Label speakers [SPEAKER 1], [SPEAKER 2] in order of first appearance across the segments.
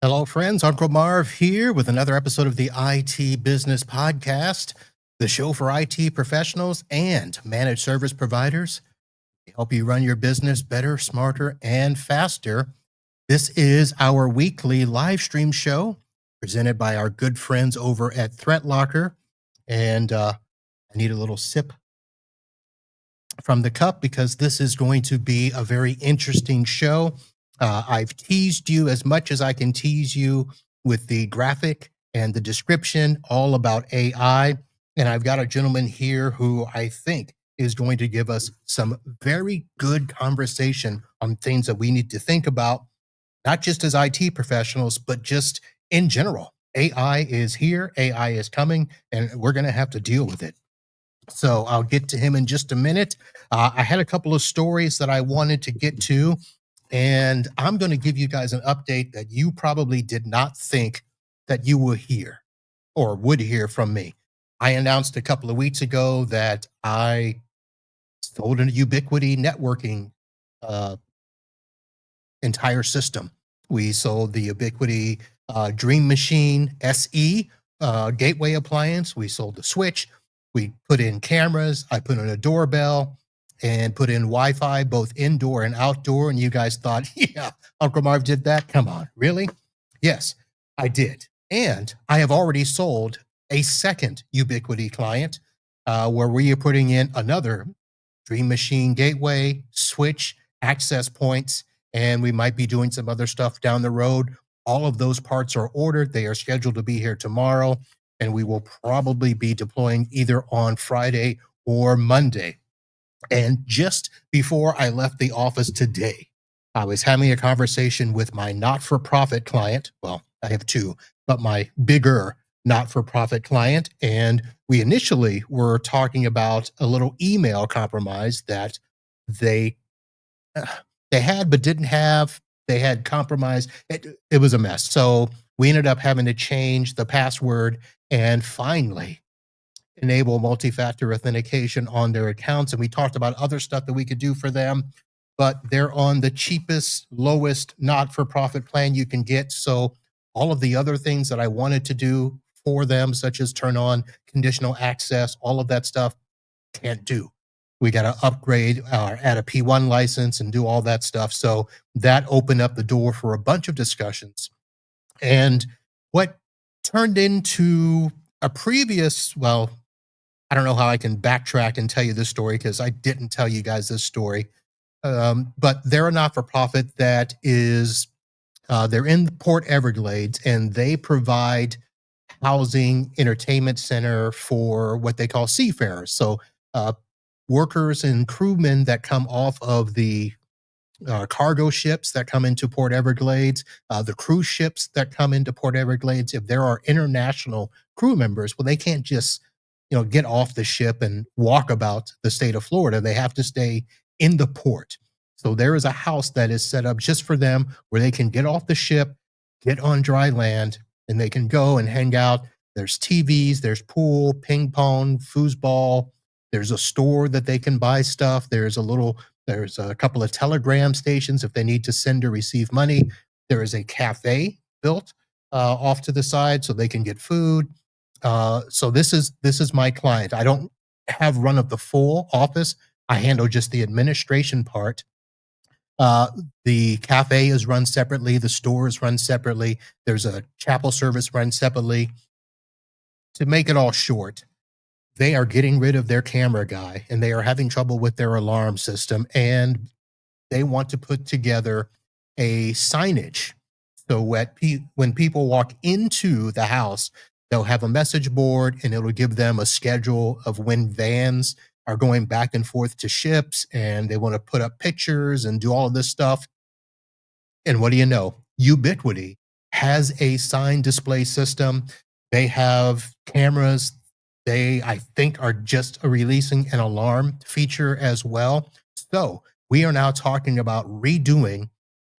[SPEAKER 1] Hello, friends. Uncle Marv here with another episode of the IT Business Podcast, the show for IT professionals and managed service providers to help you run your business better, smarter, and faster. This is our weekly live stream show presented by our good friends over at Threat Locker. And I need a little sip from the cup because this is going to be a very interesting show. I've teased you as much as I can tease you with the graphic and the description all about AI. And I've got a gentleman here who I think is going to give us some very good conversation on things that we need to think about, not just as IT professionals, but just in general. AI is here, AI is coming, and we're going to have to deal with it. So I'll get to him in just a minute. I had a couple of stories that I wanted to get to, and I'm going to give you guys an update that you probably did not think that you would hear or would hear from me. I announced a couple of weeks ago that I sold a Ubiquity networking uh, entire system. We sold the Ubiquity Dream Machine SE gateway appliance. We sold the switch. We put in cameras. I put in a doorbell and put in Wi-Fi, both indoor and outdoor. And you guys thought, yeah, Uncle Marv did that? Come on, really? Yes, I did. And I have already sold a second Ubiquity client where we are putting in another Dream Machine gateway, switch, access points, and we might be doing some other stuff down the road. All of those parts are ordered. They are scheduled to be here tomorrow, and we will probably be deploying either on Friday or Monday. And just before I left the office today, I was having a conversation with my not-for-profit client. Well, I have two, but my bigger not-for-profit client. And we initially were talking about a little email compromise that they they had but didn't have. They had compromised. It was a mess. So we ended up having to change the password and finally enable multi-factor authentication on their accounts. And we talked about other stuff that we could do for them, but they're on the cheapest, lowest not-for-profit plan you can get. So all of the other things that I wanted to do for them, such as turn on conditional access, all of that stuff, can't do. We got to upgrade, add a P1 license and do all that stuff. So that opened up the door for a bunch of discussions. And what turned into a previous, well, I don't know how I can backtrack and tell you this story because I didn't tell you guys this story. But they're a not-for-profit that is, they're in Port Everglades, and they provide housing, entertainment center for what they call seafarers. So workers and crewmen that come off of the cargo ships that come into Port Everglades, the cruise ships that come into Port Everglades. If there are international crew members, well, they can't just get off the ship and walk about the state of Florida. They have to stay in the port. So there is a house that is set up just for them where they can get off the ship, get on dry land, and they can go and hang out. There's TVs, there's pool, ping pong, foosball. There's a store that they can buy stuff. There's a couple of telegram stations if they need to send or receive money. There is a cafe built off to the side so they can get food. So this is my client. I don't have run of the full office. I handle just the administration part. The cafe is run separately. The store is run separately. There's a chapel service run separately. To make it all short, they are getting rid of their camera guy and they are having trouble with their alarm system, and they want to put together a signage. So when people walk into the house, they'll have a message board and it'll give them a schedule of when vans are going back and forth to ships, and they want to put up pictures and do all of this stuff. And what do you know? Ubiquity has a sign display system. They have cameras. They, I think, are just releasing an alarm feature as well. So we are now talking about redoing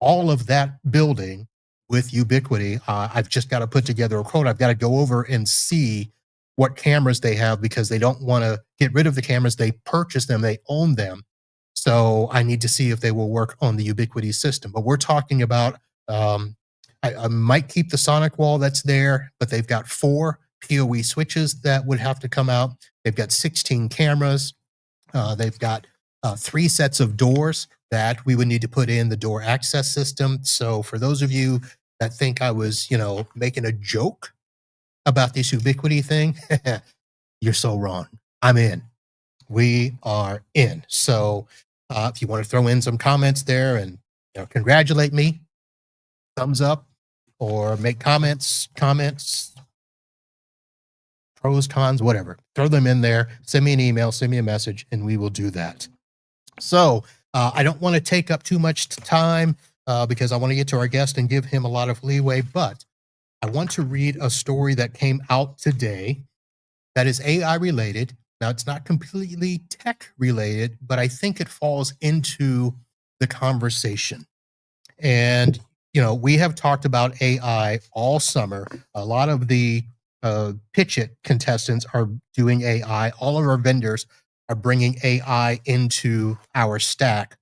[SPEAKER 1] all of that building with Ubiquity. I've just got to put together a quote. I've got to go over and see what cameras they have because they don't want to get rid of the cameras. They purchase them, they own them. So I need to see if they will work on the Ubiquity system. But we're talking about I might keep the Sonic wall that's there, but they've got 4 PoE switches that would have to come out. They've got 16 cameras. They've got 3 sets of doors that we would need to put in the door access system. So for those of you that think I was, making a joke about this Ubiquity thing, you're so wrong. I'm in. We are in. So if you want to throw in some comments there and congratulate me, thumbs up, or make comments, pros, cons, whatever. Throw them in there. Send me an email, send me a message, and we will do that. So I don't want to take up too much time because I want to get to our guest and give him a lot of leeway, but I want to read a story that came out today that is AI related. Now, it's not completely tech related, but I think it falls into the conversation. And, we have talked about AI all summer. A lot of the Pitch It contestants are doing AI. All of our vendors are bringing AI into our stack.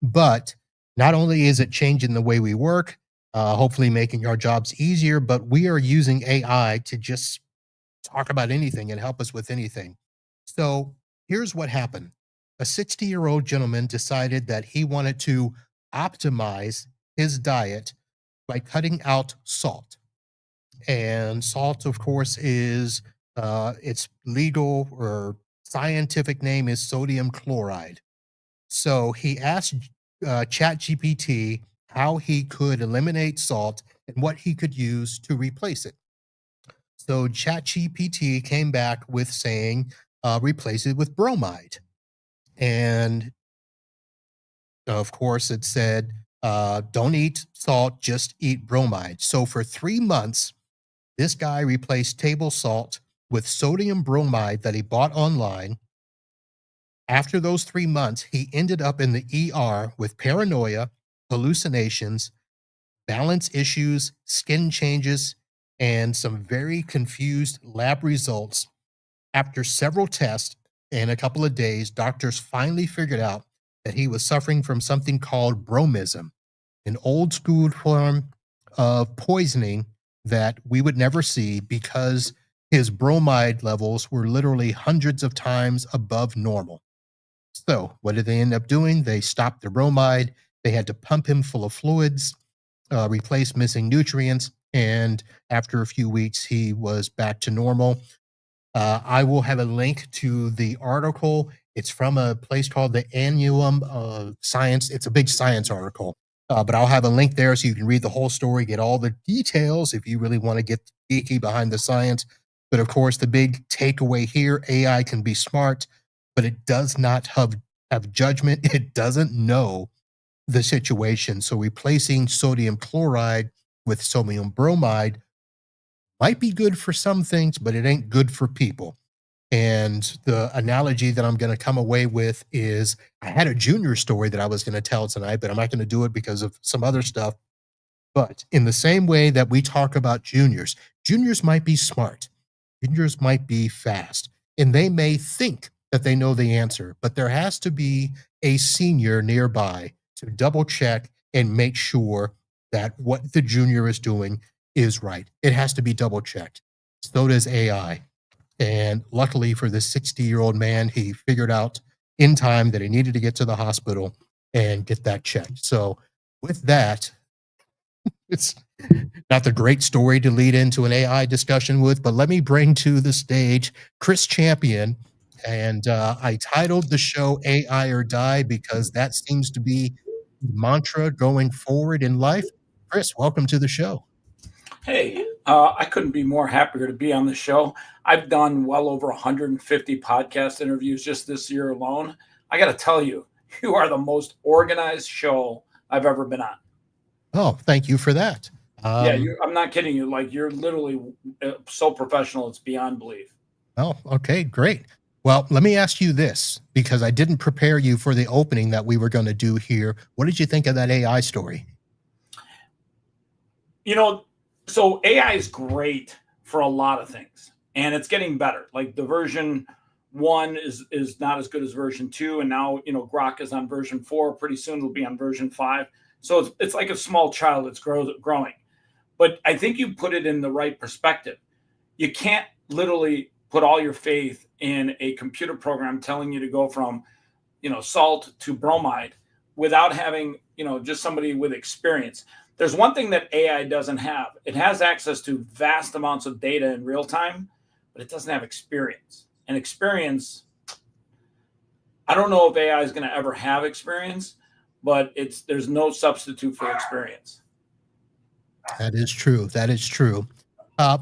[SPEAKER 1] But not only is it changing the way we work, hopefully making our jobs easier, but we are using AI to just talk about anything and help us with anything. So here's what happened. A 60-year-old gentleman decided that he wanted to optimize his diet by cutting out salt. And salt, of course, is its legal or scientific name is sodium chloride. So he asked ChatGPT how he could eliminate salt and what he could use to replace it. So ChatGPT came back with saying, replace it with bromide. And of course, it said, don't eat salt, just eat bromide. So for 3 months, this guy replaced table salt with sodium bromide that he bought online. After those 3 months, he ended up in the ER with paranoia, hallucinations, balance issues, skin changes, and some very confused lab results. After several tests and a couple of days, doctors finally figured out that he was suffering from something called bromism, an old school form of poisoning that we would never see because his bromide levels were literally hundreds of times above normal. So, what did they end up doing? They stopped the bromide. They had to pump him full of fluids, replace missing nutrients, and after a few weeks, he was back to normal. I will have a link to the article. It's from a place called the Annuum of Science. It's a big science article, but I'll have a link there so you can read the whole story, get all the details if you really want to get geeky behind the science. But of course, the big takeaway here, AI can be smart, but it does not have judgment. It doesn't know the situation. So replacing sodium chloride with sodium bromide might be good for some things, but it ain't good for people. And the analogy that I'm going to come away with is I had a junior story that I was going to tell tonight, but I'm not going to do it because of some other stuff. But in the same way that we talk about juniors, juniors might be smart, juniors might be fast, and they may think that they know the answer, but there has to be a senior nearby to double check and make sure that what the junior is doing is right. It has to be double checked. So does AI. And luckily for this 60-year-old man, he figured out in time that he needed to get to the hospital and get that checked. So with that, it's not the great story to lead into an AI discussion with, but let me bring to the stage Chris Champion. And I titled the show AI or Die because that seems to be the mantra going forward in life. Chris, welcome to the show.
[SPEAKER 2] Hey, I couldn't be more happier to be on the show. I've done well over 150 podcast interviews just this year alone. I got to tell you, you are the most organized show I've ever been on.
[SPEAKER 1] Oh, thank you for that.
[SPEAKER 2] Yeah, I'm not kidding you. Like, you're literally so professional, it's beyond belief.
[SPEAKER 1] Oh, okay, great. Well, let me ask you this because I didn't prepare you for the opening that we were going to do here. What did you think of that AI story?
[SPEAKER 2] So AI is great for a lot of things, and it's getting better. Like, the version 1 is not as good as version 2, and now Grok is on version 4. Pretty soon it'll be on version 5. So it's like a small child that's growing. But I think you put it in the right perspective. You can't literally put all your faith in a computer program telling you to go from, salt to bromide without having, just somebody with experience. There's one thing that AI doesn't have. It has access to vast amounts of data in real time, but it doesn't have experience. And experience, I don't know if AI is going to ever have experience, but there's no substitute for experience.
[SPEAKER 1] That is true. That is true.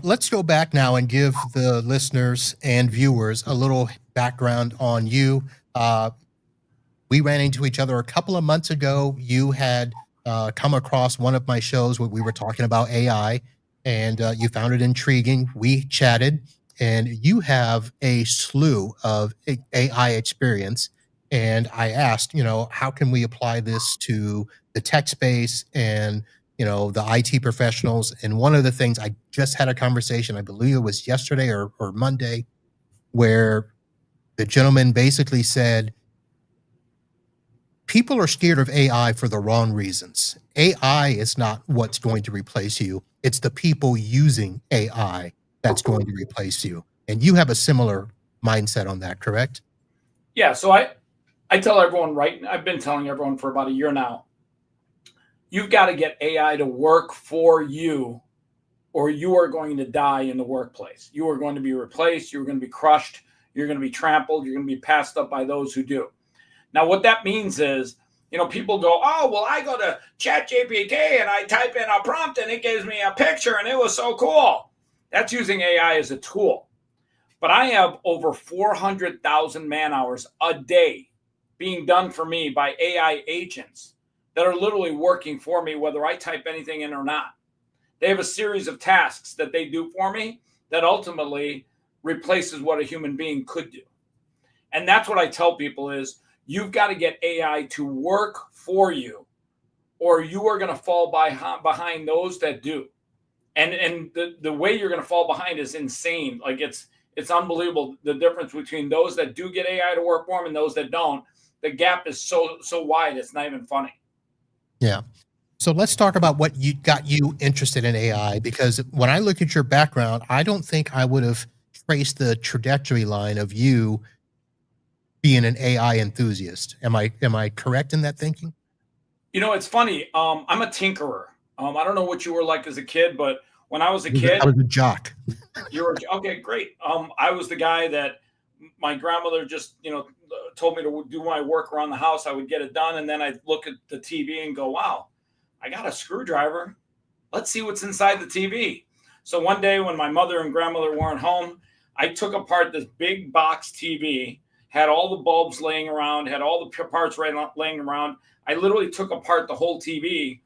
[SPEAKER 1] Let's go back now and give the listeners and viewers a little background on you. We ran into each other a couple of months ago. You had come across one of my shows where we were talking about AI, and you found it intriguing. We chatted, and you have a slew of AI experience. And I asked, how can we apply this to the tech space and the IT professionals? And one of the things, I just had a conversation, I believe it was yesterday or Monday, where the gentleman basically said, people are scared of AI for the wrong reasons. AI is not what's going to replace you. It's the people using AI that's going to replace you. And you have a similar mindset on that, correct?
[SPEAKER 2] Yeah. So I tell everyone, right? I've been telling everyone for about a year now, you've got to get AI to work for you, or you are going to die in the workplace. You are going to be replaced. You're going to be crushed. You're going to be trampled. You're going to be passed up by those who do. Now, what that means is, people go, oh, well, I go to ChatGPT and I type in a prompt and it gives me a picture and it was so cool. That's using AI as a tool. But I have over 400,000 man hours a day being done for me by AI agents that are literally working for me, whether I type anything in or not. They have a series of tasks that they do for me that ultimately replaces what a human being could do. And that's what I tell people is, you've got to get AI to work for you, or you are going to fall behind those that do. And the way you're going to fall behind is insane. Like it's unbelievable, the difference between those that do get AI to work for them and those that don't. The gap is so wide, it's not even funny.
[SPEAKER 1] Yeah. So let's talk about what got you interested in AI, because when I look at your background, I don't think I would have traced the trajectory line of you being an AI enthusiast. Am I correct in that thinking?
[SPEAKER 2] It's funny. I'm a tinkerer. I don't know what you were like as a kid, but when I was a kid,
[SPEAKER 1] I was a jock.
[SPEAKER 2] You were okay, great. I was the guy that my grandmother just, told me to do my work around the house. I would get it done, and then I'd look at the TV and go, "Wow, I got a screwdriver. Let's see what's inside the TV." So one day when my mother and grandmother weren't home, I took apart this big box TV, had all the bulbs laying around, had all the parts laying around. I literally took apart the whole TV,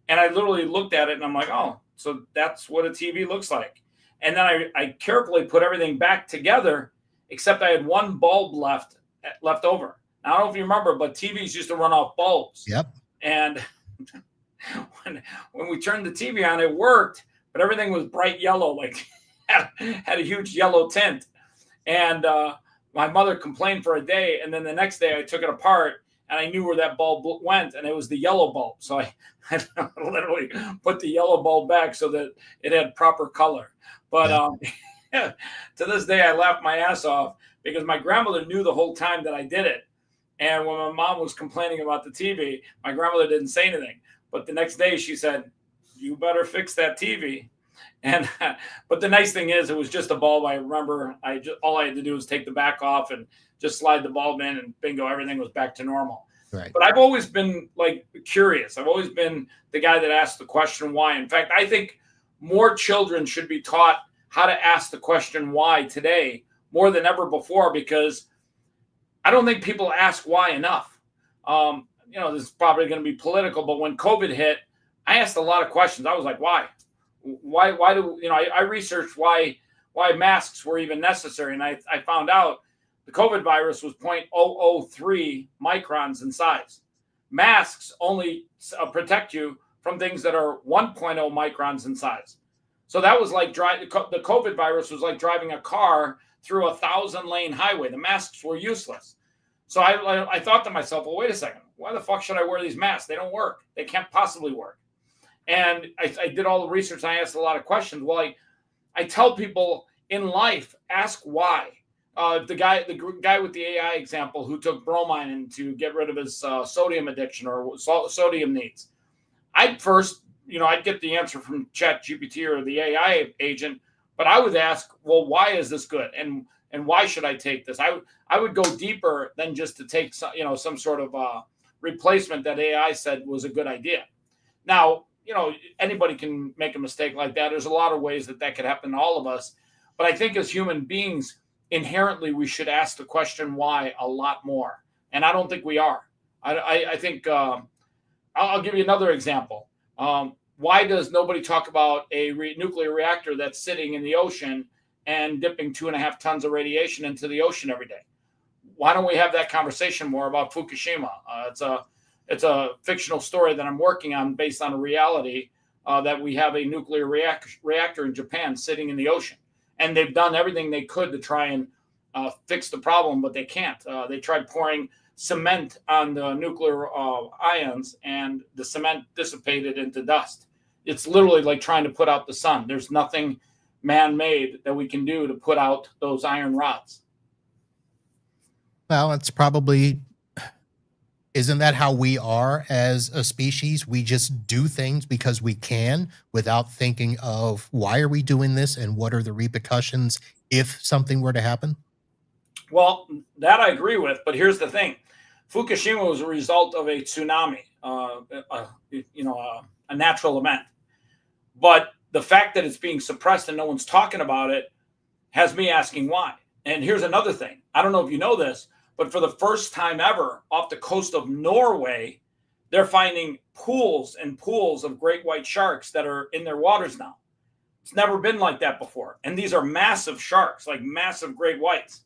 [SPEAKER 2] and I literally looked at it, and I'm like, "Oh, so that's what a TV looks like." And then I carefully put everything back together, except I had one bulb left over. Now, I don't know if you remember, but TVs used to run off bulbs.
[SPEAKER 1] Yep.
[SPEAKER 2] And when we turned the TV on, it worked, but everything was bright yellow, like had a huge yellow tint. And my mother complained for a day, and then the next day I took it apart, and I knew where that bulb went, and it was the yellow bulb. So I literally put the yellow bulb back so that it had proper color. But to this day, I laughed my ass off because my grandmother knew the whole time that I did it. And when my mom was complaining about the TV, my grandmother didn't say anything. But the next day she said, "You better fix that TV." And but the nice thing is, it was just a bulb. I remember all I had to do was take the back off and just slide the bulb in, and bingo, everything was back to normal.
[SPEAKER 1] Right.
[SPEAKER 2] But I've always been like curious. I've always been the guy that asked the question why. In fact, I think more children should be taught how to ask the question why today more than ever before, because I don't think people ask why enough. This is probably going to be political, but when COVID hit, I asked a lot of questions. I was like, why? Why do I researched why masks were even necessary, and I found out the COVID virus was 0.003 microns in size. Masks only protect you from things that are 1.0 microns in size. So that was like the COVID virus was like driving a car through a 1,000-lane highway. The masks were useless. So I thought to myself, well, wait a second. Why the fuck should I wear these masks? They don't work. They can't possibly work. And I did all the research and I asked a lot of questions. Well, I tell people in life, ask why. The guy with the AI example who took bromine to get rid of his sodium addiction or sodium needs. I'd get the answer from ChatGPT or the AI agent, but I would ask, well, why is this good? And why should I take this? I would go deeper than just to take some sort of replacement that AI said was a good idea. Now, anybody can make a mistake like that. There's a lot of ways that could happen to all of us. But I think as human beings, inherently, we should ask the question why a lot more. And I don't think we are. I think I'll give you another example. Why does nobody talk about a nuclear reactor that's sitting in the ocean and dipping 2.5 tons of radiation into the ocean every day? Why don't we have that conversation more about Fukushima? It's a fictional story that I'm working on based on a reality that we have a nuclear reactor in Japan sitting in the ocean. And they've done everything they could to try and fix the problem, but they can't. They tried pouring cement on the nuclear ions, and the cement dissipated into dust. It's literally like trying to put out the sun. There's nothing man-made that we can do to put out those iron rods.
[SPEAKER 1] Well, isn't that how we are as a species? We just do things because we can without thinking of why are we doing this and what are the repercussions if something were to happen?
[SPEAKER 2] Well, that I agree with, but here's the thing. Fukushima was a result of a tsunami, a natural event. But the fact that it's being suppressed and no one's talking about it has me asking why. And here's another thing. I don't know if you know this, but for the first time ever off the coast of Norway, they're finding pools and pools of great white sharks that are in their waters now. It's never been like that before. And these are massive sharks, like massive great whites.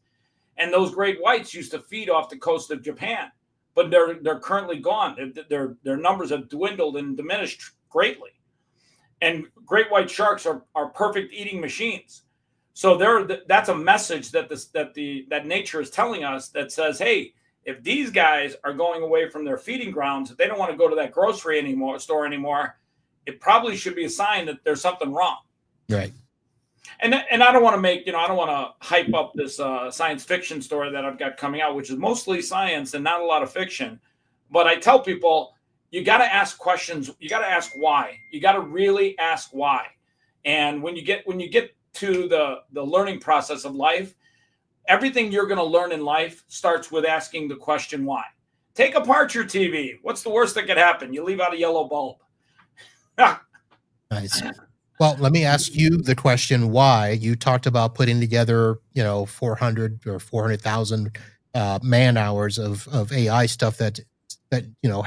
[SPEAKER 2] And those great whites used to feed off the coast of Japan, but they're currently gone. Their numbers have dwindled and diminished greatly. And great white sharks are perfect eating machines. So that's a message that nature is telling us that says, hey, if these guys are going away from their feeding grounds, if they don't want to go to that grocery store anymore, it probably should be a sign that there's something wrong.
[SPEAKER 1] Right.
[SPEAKER 2] And I don't want to I don't want to hype up this science fiction story that I've got coming out, which is mostly science and not a lot of fiction. But I tell people, you got to ask questions. You got to ask why. You got to really ask why. And when you get to the learning process of life, everything you're going to learn in life starts with asking the question why. Take apart your TV. What's the worst that could happen? You leave out a yellow bulb.
[SPEAKER 1] Nice. Well, let me ask you the question why. You talked about putting together, 400 or 400,000 man hours of AI stuff that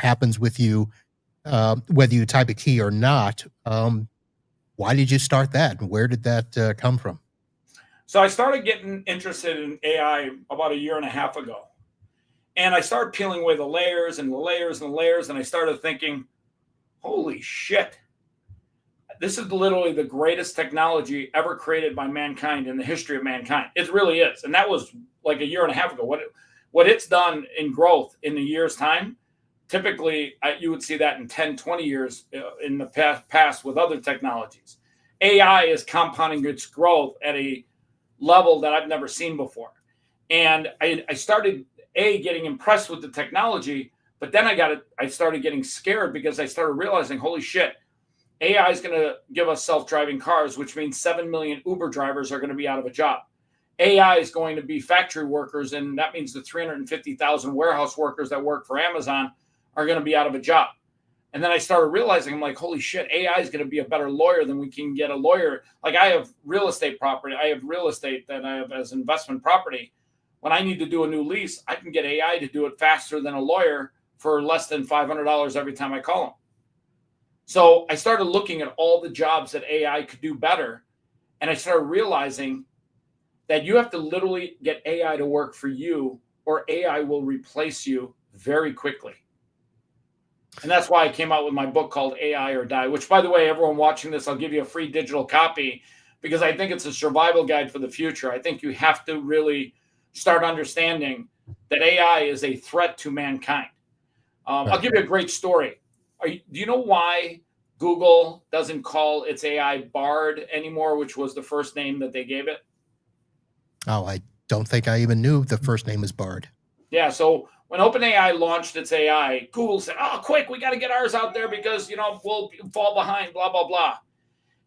[SPEAKER 1] happens with you, whether you type a key or not. Why did you start that? And where did that come from?
[SPEAKER 2] So I started getting interested in AI about 1.5 years ago. And I started peeling away the layers and the layers and the layers. And I started thinking, holy shit. This is literally the greatest technology ever created by mankind in the history of mankind. It really is. And that was like 1.5 years ago. What it's done in growth in a year's time, typically you would see that in 10, 20 years in the past with other technologies. AI is compounding its growth at a level that I've never seen before. And I started getting impressed with the technology, but then I started getting scared because I started realizing, holy shit, AI is going to give us self-driving cars, which means 7 million Uber drivers are going to be out of a job. AI is going to be factory workers, and that means the 350,000 warehouse workers that work for Amazon are going to be out of a job. And then I started realizing, I'm like, holy shit, AI is going to be a better lawyer than we can get a lawyer. Like I have real estate property. I have real estate that I have as investment property. When I need to do a new lease, I can get AI to do it faster than a lawyer for less than $500 every time I call them. So I started looking at all the jobs that AI could do better. And I started realizing that you have to literally get AI to work for you, or AI will replace you very quickly. And that's why I came out with my book called AI or Die, which, by the way, everyone watching this, I'll give you a free digital copy because I think it's a survival guide for the future. I think you have to really start understanding that AI is a threat to mankind. I'll give you a great story. Do you know why Google doesn't call its AI Bard anymore, which was the first name that they gave it.
[SPEAKER 1] Oh, I don't think I even knew the first name was Bard.
[SPEAKER 2] Yeah, so when OpenAI launched its AI, Google said, "Oh, quick, we got to get ours out there because we'll fall behind." Blah blah blah.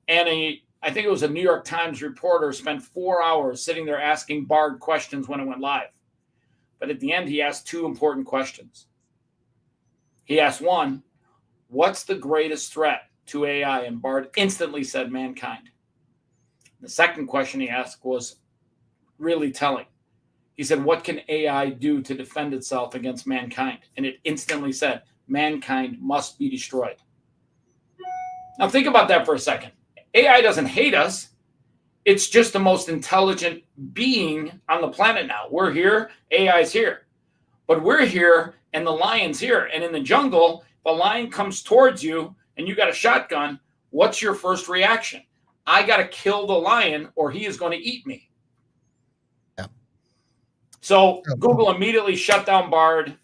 [SPEAKER 2] And I think it was a New York Times reporter spent 4 hours sitting there asking Bard questions when it went live. But at the end, he asked two important questions. He asked one, "What's the greatest threat to AI?" And Bard instantly said mankind. The second question he asked was really telling. He said, "What can AI do to defend itself against mankind?" And it instantly said, "Mankind must be destroyed." Now, think about that for a second. AI doesn't hate us. It's just the most intelligent being on the planet now. We're here, AI's here. But we're here, and the lion's here. And in the jungle, if a lion comes towards you and you got a shotgun, what's your first reaction? I got to kill the lion or he is going to eat me. So Google immediately shut down Bard.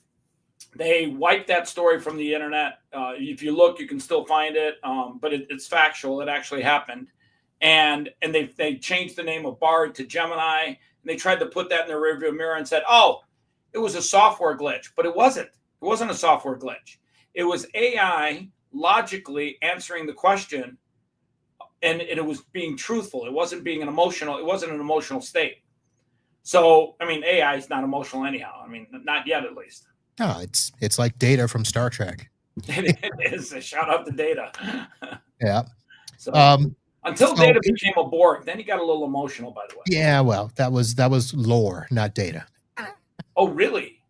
[SPEAKER 2] They wiped that story from the internet. If you look, you can still find it, but it's factual. It actually happened. And they changed the name of Bard to Gemini, and they tried to put that in their rearview mirror and said, "Oh, it was a software glitch." But it wasn't. It wasn't a software glitch. It was AI logically answering the question, and it was being truthful. It wasn't an emotional state. So, I mean, AI is not emotional anyhow. I mean, not yet, at least.
[SPEAKER 1] No, it's like Data from Star Trek.
[SPEAKER 2] It is. Shout out to Data.
[SPEAKER 1] Yeah.
[SPEAKER 2] So until Data became a Borg, then he got a little emotional, by the way.
[SPEAKER 1] Yeah, well, that was lore, not Data.
[SPEAKER 2] Oh, really?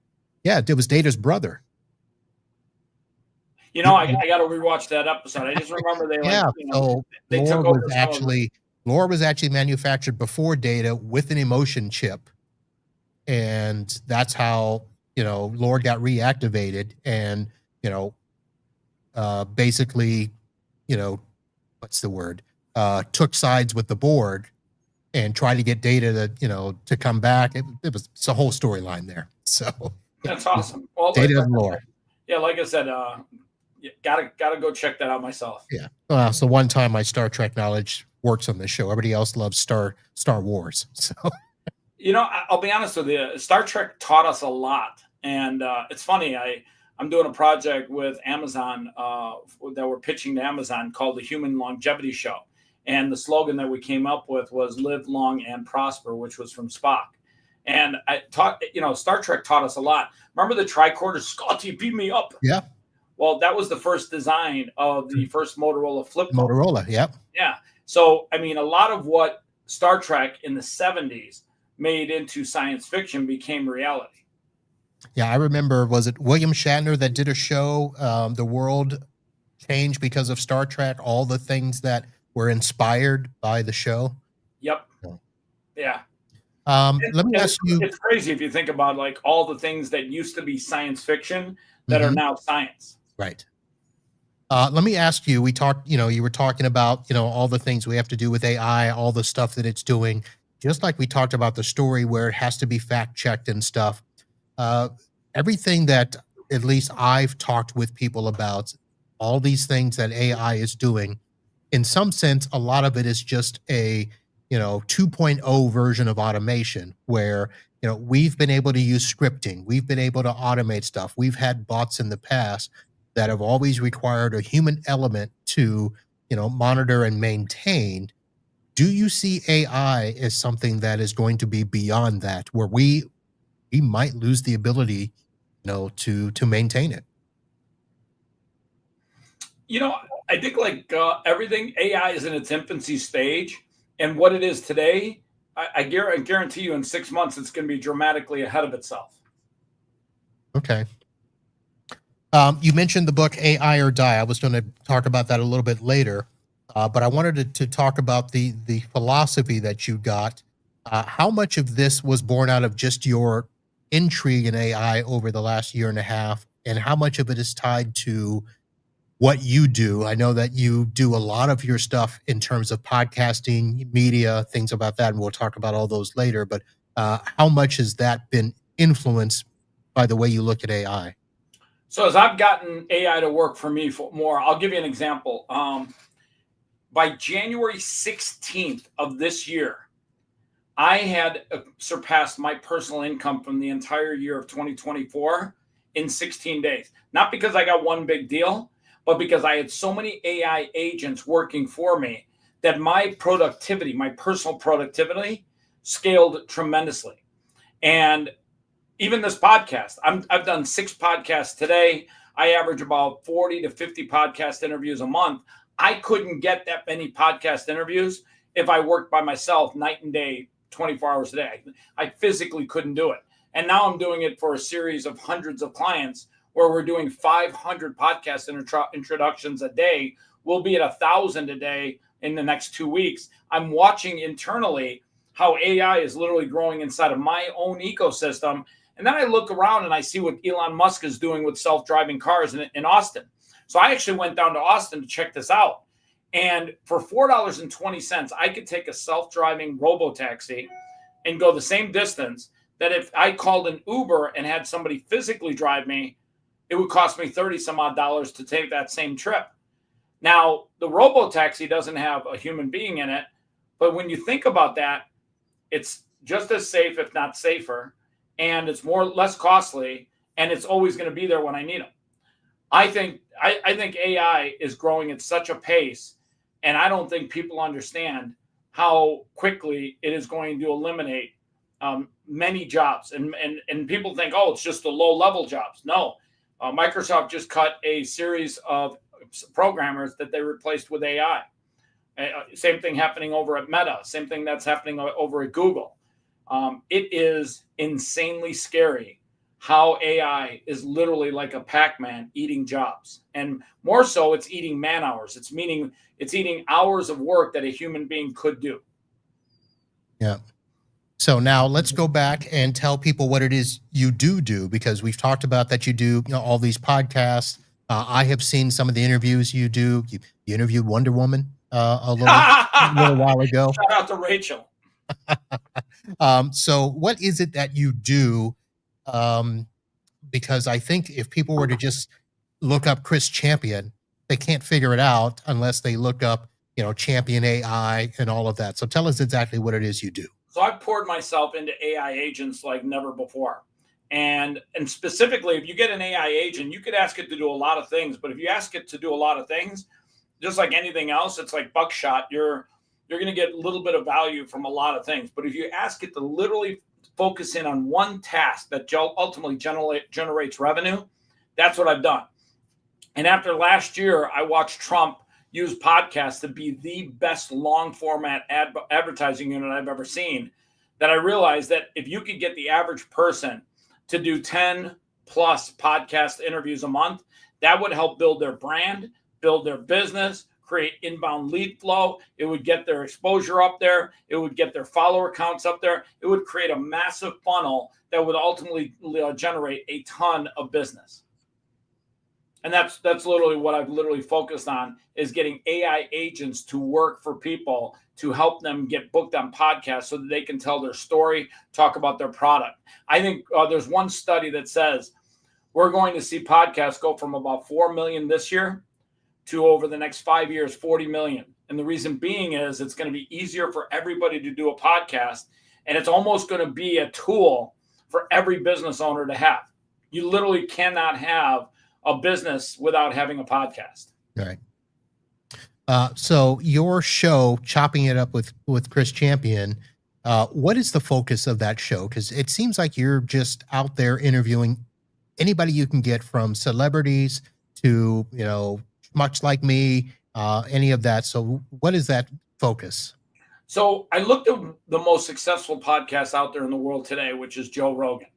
[SPEAKER 1] Yeah, it was Data's brother.
[SPEAKER 2] I got to rewatch that episode. I just remember they took over.
[SPEAKER 1] Lore was actually manufactured before Data with an emotion chip, and that's how Lore got reactivated, and basically, what's the word? Took sides with the board and tried to get Data to come back. It's a whole storyline there. So
[SPEAKER 2] that's awesome. Well,
[SPEAKER 1] Data and Lore.
[SPEAKER 2] Yeah, like I said, gotta go check that out myself.
[SPEAKER 1] Yeah. So one time my Star Trek knowledge works on this show. Everybody else loves Star Wars. So
[SPEAKER 2] I'll be honest with you. Star Trek taught us a lot, and it's funny. I'm doing a project with Amazon that we're pitching to Amazon called the Human Longevity Show, and the slogan that we came up with was "Live long and prosper," which was from Spock. And I taught, Star Trek taught us a lot. Remember the tricorder, "Scotty, beat me up."
[SPEAKER 1] Yeah.
[SPEAKER 2] Well, that was the first design of the first Motorola flip phone.
[SPEAKER 1] Motorola, yep.
[SPEAKER 2] Yeah. So, I mean, a lot of what Star Trek in the 70s made into science fiction became reality.
[SPEAKER 1] Yeah, I remember, was it William Shatner that did a show, The World Changed Because of Star Trek, all the things that were inspired by the show?
[SPEAKER 2] Yep. Yeah.
[SPEAKER 1] Let me ask you.
[SPEAKER 2] It's crazy if you think about like all the things that used to be science fiction that are now science.
[SPEAKER 1] Right. Let me ask you, we talked, you were talking about, all the things we have to do with AI, all the stuff that it's doing, just like we talked about the story where it has to be fact checked and stuff. Everything that at least I've talked with people about, all these things that AI is doing, in some sense, a lot of it is just a, 2.0 version of automation where, we've been able to use scripting. We've been able to automate stuff. We've had bots in the past that have always required a human element to, monitor and maintain. Do you see AI as something that is going to be beyond that, where we might lose the ability, to maintain it?
[SPEAKER 2] I think like everything, AI is in its infancy stage, and what it is today, I guarantee you in 6 months, it's going to be dramatically ahead of itself.
[SPEAKER 1] Okay. You mentioned the book AI or Die. I was going to talk about that a little bit later, but I wanted to talk about the philosophy that you got. How much of this was born out of just your intrigue in AI over the last year and a half, and how much of it is tied to what you do? I know that you do a lot of your stuff in terms of podcasting, media, things about that, and we'll talk about all those later, but how much has that been influenced by the way you look at AI?
[SPEAKER 2] So as I've gotten AI to work for me for more, I'll give you an example. By January 16th of this year, I had surpassed my personal income from the entire year of 2024 in 16 days. Not because I got one big deal, but because I had so many AI agents working for me that my productivity, my personal productivity, scaled tremendously. And even this podcast, I've done 6 podcasts today. I average about 40 to 50 podcast interviews a month. I couldn't get that many podcast interviews if I worked by myself night and day, 24 hours a day. I physically couldn't do it. And now I'm doing it for a series of hundreds of clients where we're doing 500 podcast introductions a day. We'll be at 1,000 a day in the next 2 weeks. I'm watching internally how AI is literally growing inside of my own ecosystem. And then I look around and I see what Elon Musk is doing with self-driving cars in Austin. So I actually went down to Austin to check this out. And for $4.20, I could take a self-driving robo-taxi and go the same distance that if I called an Uber and had somebody physically drive me, it would cost me 30 some odd dollars to take that same trip. Now, the robo-taxi doesn't have a human being in it, but when you think about that, it's just as safe, if not safer, and it's less costly, and it's always going to be there when I need them. I think AI is growing at such a pace, and I don't think people understand how quickly it is going to eliminate many jobs. And people think, oh, it's just the low-level jobs. No, Microsoft just cut a series of programmers that they replaced with AI. Same thing happening over at Meta. Same thing that's happening over at Google. It is insanely scary how AI is literally like a Pac-Man eating jobs. And more so, it's eating man hours. It's eating hours of work that a human being could do.
[SPEAKER 1] Yeah. So now let's go back and tell people what it is you do, because we've talked about that you do all these podcasts. I have seen some of the interviews you do. You interviewed Wonder Woman a little while ago.
[SPEAKER 2] Shout out to Rachel.
[SPEAKER 1] So what is it that you do? Because I think if people were to just look up Chris Champion, they can't figure it out unless they look up, Champion AI and all of that. So tell us exactly what it is you do.
[SPEAKER 2] So I've poured myself into AI agents like never before. And specifically, if you get an AI agent, you could ask it to do a lot of things. But if you ask it to do a lot of things, just like anything else, it's like buckshot. You're going to get a little bit of value from a lot of things. But if you ask it to literally focus in on one task that ultimately generates revenue, that's what I've done. And after last year, I watched Trump use podcasts to be the best long format advertising unit I've ever seen, that I realized that if you could get the average person to do 10 plus podcast interviews a month, that would help build their brand, build their business, create inbound lead flow. It would get their exposure up there. It would get their follower counts up there. It would create a massive funnel that would ultimately generate a ton of business. And that's literally what I've literally focused on, is getting AI agents to work for people to help them get booked on podcasts so that they can tell their story, talk about their product. I think there's one study that says we're going to see podcasts go from about 4 million this year to, over the next 5 years, 40 million. And the reason being is it's going to be easier for everybody to do a podcast. And it's almost going to be a tool for every business owner to have. You literally cannot have a business without having a podcast.
[SPEAKER 1] All right. So your show, Chopping It Up with Chris Champion, what is the focus of that show? Because it seems like you're just out there interviewing anybody you can get, from celebrities to, much like me, any of that. So what is that focus?
[SPEAKER 2] So I looked at the most successful podcast out there in the world today, which is Joe Rogan.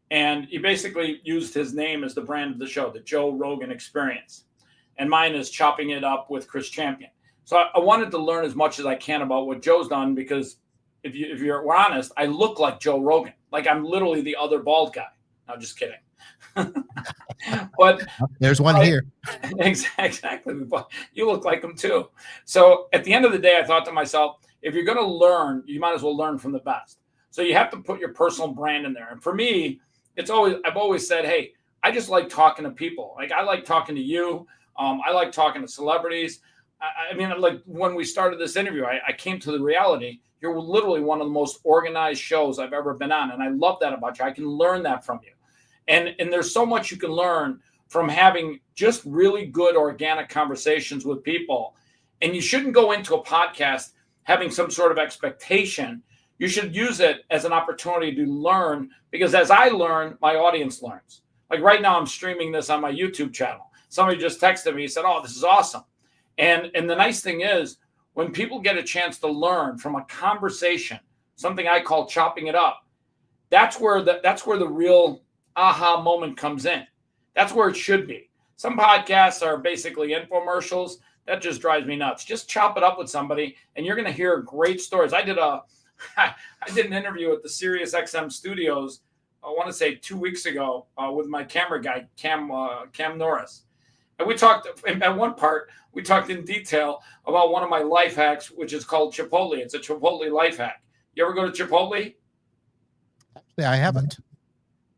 [SPEAKER 2] And he basically used his name as the brand of the show, the Joe Rogan Experience. And mine is Chopping It Up with Chris Champion. So I wanted to learn as much as I can about what Joe's done, because if you're honest, I look like Joe Rogan. Like I'm literally the other bald guy. No, just kidding. But
[SPEAKER 1] there's one here.
[SPEAKER 2] Exactly. You look like him too. So at the end of the day, I thought to myself, if you're going to learn, you might as well learn from the best. So you have to put your personal brand in there. And for me, I've always said, hey, I just like talking to people. Like I like talking to you. I like talking to celebrities. I mean, like when we started this interview, I came to the reality. You're literally one of the most organized shows I've ever been on. And I love that about you. I can learn that from you. And there's so much you can learn from having just really good organic conversations with people. And you shouldn't go into a podcast having some sort of expectation. You should use it as an opportunity to learn, because as I learn, my audience learns. Like right now, I'm streaming this on my YouTube channel. Somebody just texted me, said, "Oh, this is awesome." And the nice thing is, when people get a chance to learn from a conversation, something I call chopping it up, that's where the real aha moment comes in. That's where it should be. Some podcasts are basically infomercials. That just drives me nuts. Just chop it up with somebody, and you're going to hear great stories. I did an interview at the Sirius XM studios, I want to say 2 weeks ago, with my camera guy, Cam Norris. And we talked, at one part, we talked in detail about one of my life hacks, which is called Chipotle. It's a Chipotle life hack. You ever go to Chipotle?
[SPEAKER 1] Yeah, I haven't.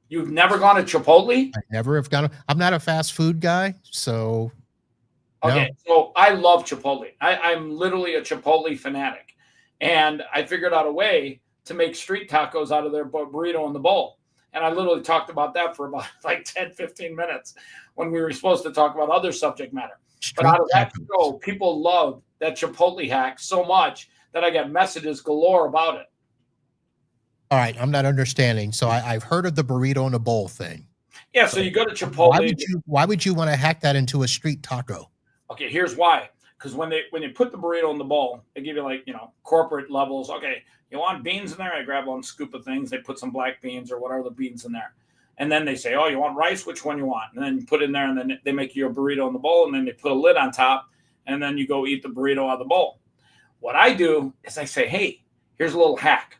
[SPEAKER 2] You've never gone to Chipotle?
[SPEAKER 1] I never have gone. I'm not a fast food guy, so.
[SPEAKER 2] Okay,
[SPEAKER 1] no.
[SPEAKER 2] So I love Chipotle. I'm literally a Chipotle fanatic. And I figured out a way to make street tacos out of their burrito in the bowl. And I literally talked about that for about like 10, 15 minutes when we were supposed to talk about other subject matter. But out of that show, people love that Chipotle hack so much that I got messages galore about it.
[SPEAKER 1] All right, I'm not understanding. So I've heard of the burrito in a bowl thing.
[SPEAKER 2] Yeah, so you go to Chipotle.
[SPEAKER 1] Why would you want to hack that into a street taco?
[SPEAKER 2] Okay, here's why. Because when they put the burrito in the bowl, they give you like, corporate levels. Okay, you want beans in there? I grab one scoop of things. They put some black beans or whatever the beans in there. And then they say, oh, you want rice? Which one you want? And then you put in there, and then they make you a burrito in the bowl, and then they put a lid on top, and then you go eat the burrito out of the bowl. What I do is I say, hey, here's a little hack.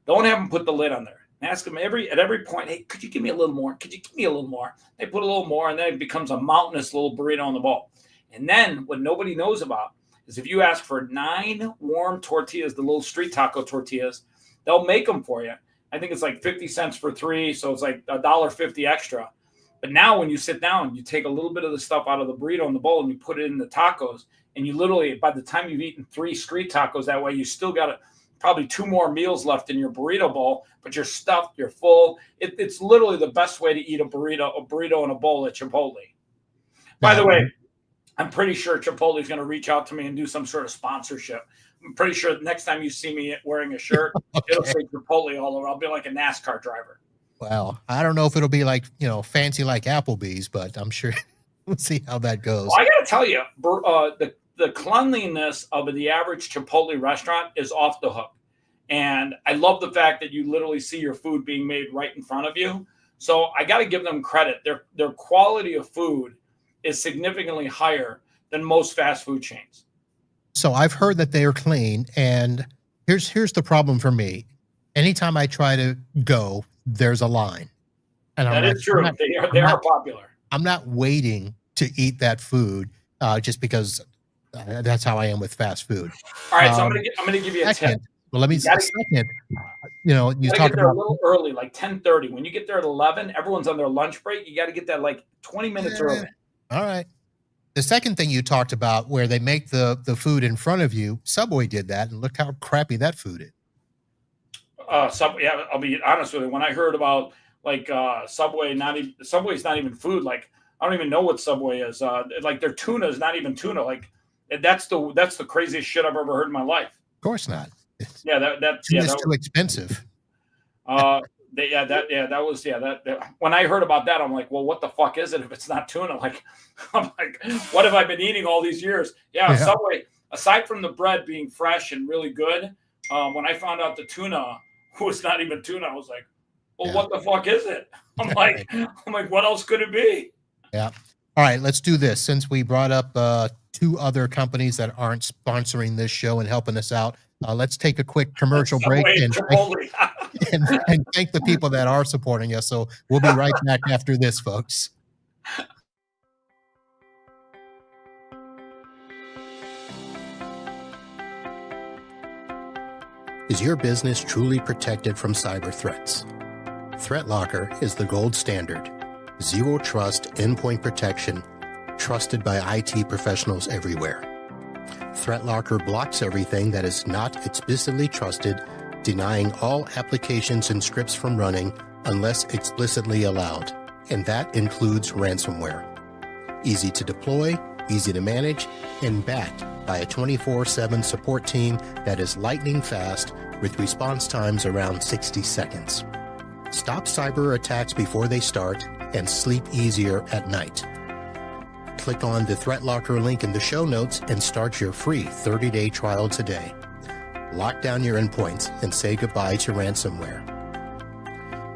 [SPEAKER 2] Don't have them put the lid on there. Ask them at every point, hey, could you give me a little more? Could you give me a little more? They put a little more, and then it becomes a mountainous little burrito in the bowl. And then what nobody knows about is if you ask for 9 warm tortillas, the little street taco tortillas, they'll make them for you. I think it's like 50 cents for 3, so it's like $1.50 extra. But now when you sit down, you take a little bit of the stuff out of the burrito in the bowl and you put it in the tacos, and you literally, by the time you've eaten 3 street tacos that way, you still got probably 2 more meals left in your burrito bowl, but you're stuffed, you're full. It's literally the best way to eat a burrito in a bowl at Chipotle. By the way, I'm pretty sure Chipotle is going to reach out to me and do some sort of sponsorship. I'm pretty sure the next time you see me wearing a shirt, it'll say Chipotle all over. I'll be like a NASCAR driver.
[SPEAKER 1] Well, I don't know if it'll be like, fancy like Applebee's, but I'm sure we'll see how that goes.
[SPEAKER 2] Well, I got to tell you, the cleanliness of the average Chipotle restaurant is off the hook. And I love the fact that you literally see your food being made right in front of you. So I got to give them credit. Their quality of food is significantly higher than most fast food chains.
[SPEAKER 1] So I've heard that they are clean, and here's the problem for me. Anytime I try to go, there's a line. And
[SPEAKER 2] that is true. They are popular.
[SPEAKER 1] I'm not waiting to eat that food just because that's how I am with fast food.
[SPEAKER 2] All right, so I'm gonna give you a tip.
[SPEAKER 1] Well, let me say second. You talk about
[SPEAKER 2] a little early, like 10:30. When you get there at 11, everyone's on their lunch break. You got to get that like 20 minutes early.
[SPEAKER 1] All right. The second thing you talked about, where they make the food in front of you, Subway did that, and look how crappy that food is.
[SPEAKER 2] Yeah, I'll be honest with you. When I heard about like Subway's not even food. Like I don't even know what Subway is. Like their tuna is not even tuna. Like that's the craziest shit I've ever heard in my life.
[SPEAKER 1] Of course not.
[SPEAKER 2] Tuna's
[SPEAKER 1] too expensive.
[SPEAKER 2] When I heard about that, I'm like, well, what the fuck is it if it's not tuna? Like, I'm like, what have I been eating all these years? Yeah. Subway, aside from the bread being fresh and really good, when I found out the tuna was not even tuna, I was like, well, what the fuck is it? I'm like, what else could it be?
[SPEAKER 1] Yeah. All right, let's do this. Since we brought up 2 other companies that aren't sponsoring this show and helping us out, let's take a quick commercial break and thank the people that are supporting us. So we'll be right back after this, folks. Is your business truly protected from cyber threats? ThreatLocker is the gold standard. zero trust endpoint protection trusted by IT professionals everywhere. ThreatLocker blocks everything that is not explicitly trusted, denying all applications and scripts from running unless explicitly allowed, and that includes ransomware. Easy to deploy, easy to manage, and backed by a 24/7 support team that is lightning fast with response times around 60 seconds. Stop cyber attacks before they start and sleep easier at night. Click on the ThreatLocker link in the show notes and start your free 30-day trial today. Lock down your endpoints and say goodbye to ransomware.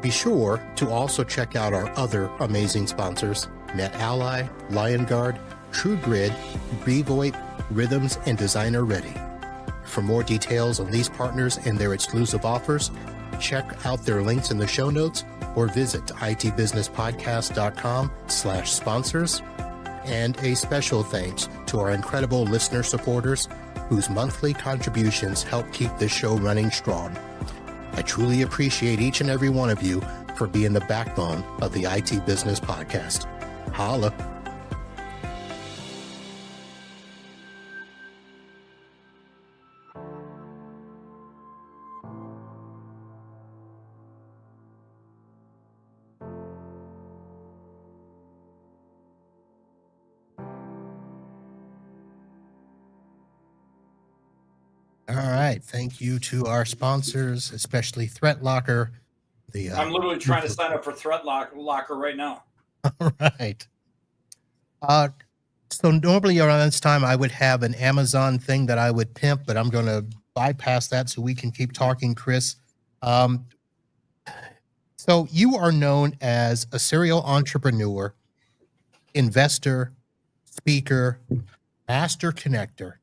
[SPEAKER 1] Be sure to also check out our other amazing sponsors, NetAlly, LionGuard, TrueGrid, BVoIP, Rhythms, and Designer Ready. For more details on these partners and their exclusive offers, check out their links in the show notes or visit itbusinesspodcast.com/sponsors. And a special thanks to our incredible listener supporters whose monthly contributions help keep this show running strong. I truly appreciate each and every one of you for being the backbone of the IT Business Podcast. Holla. All right. Thank you to our sponsors, especially ThreatLocker.
[SPEAKER 2] I'm literally trying to sign up for ThreatLocker right now.
[SPEAKER 1] All right. So normally around this time, I would have an Amazon thing that I would pimp, but I'm going to bypass that so we can keep talking, Chris. So you are known as a serial entrepreneur, investor, speaker, master connector.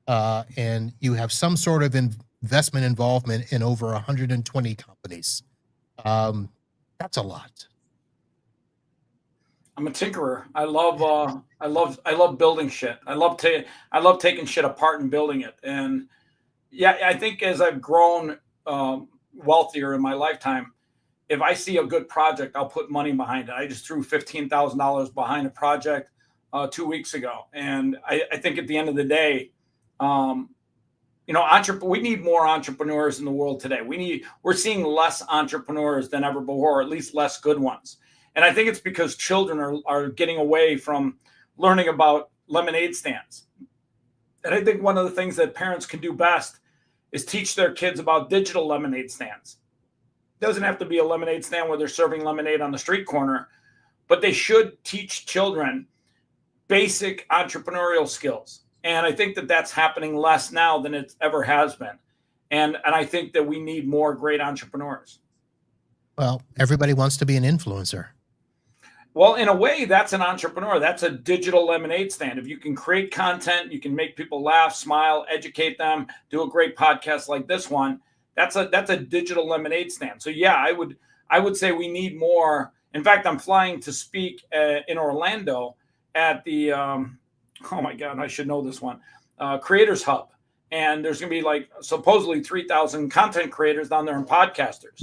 [SPEAKER 1] And you have some sort of investment involvement in over 120 companies. That's a lot.
[SPEAKER 2] I'm a tinkerer. I love building shit. I love taking shit apart and building it. And yeah, I think as I've grown wealthier in my lifetime, if I see a good project, I'll put money behind it. I just threw $15,000 behind a project 2 weeks ago, and I think at the end of the day, we need more entrepreneurs in the world today. We're seeing less entrepreneurs than ever before, or at least less good ones. And I think it's because children are getting away from learning about lemonade stands. And I think one of the things that parents can do best is teach their kids about digital lemonade stands. It doesn't have to be a lemonade stand where they're serving lemonade on the street corner, but they should teach children basic entrepreneurial skills. And I think that that's happening less now than it ever has been. And I think that we need more great entrepreneurs.
[SPEAKER 1] Well, everybody wants to be an influencer.
[SPEAKER 2] Well, in a way, that's an entrepreneur. That's a digital lemonade stand. If you can create content, you can make people laugh, smile, educate them, do a great podcast like this one. That's a digital lemonade stand. So yeah, I would say we need more. In fact, I'm flying to speak in Orlando at the oh my God, I should know this one, Creators Hub. And there's going to be like supposedly 3,000 content creators down there and podcasters.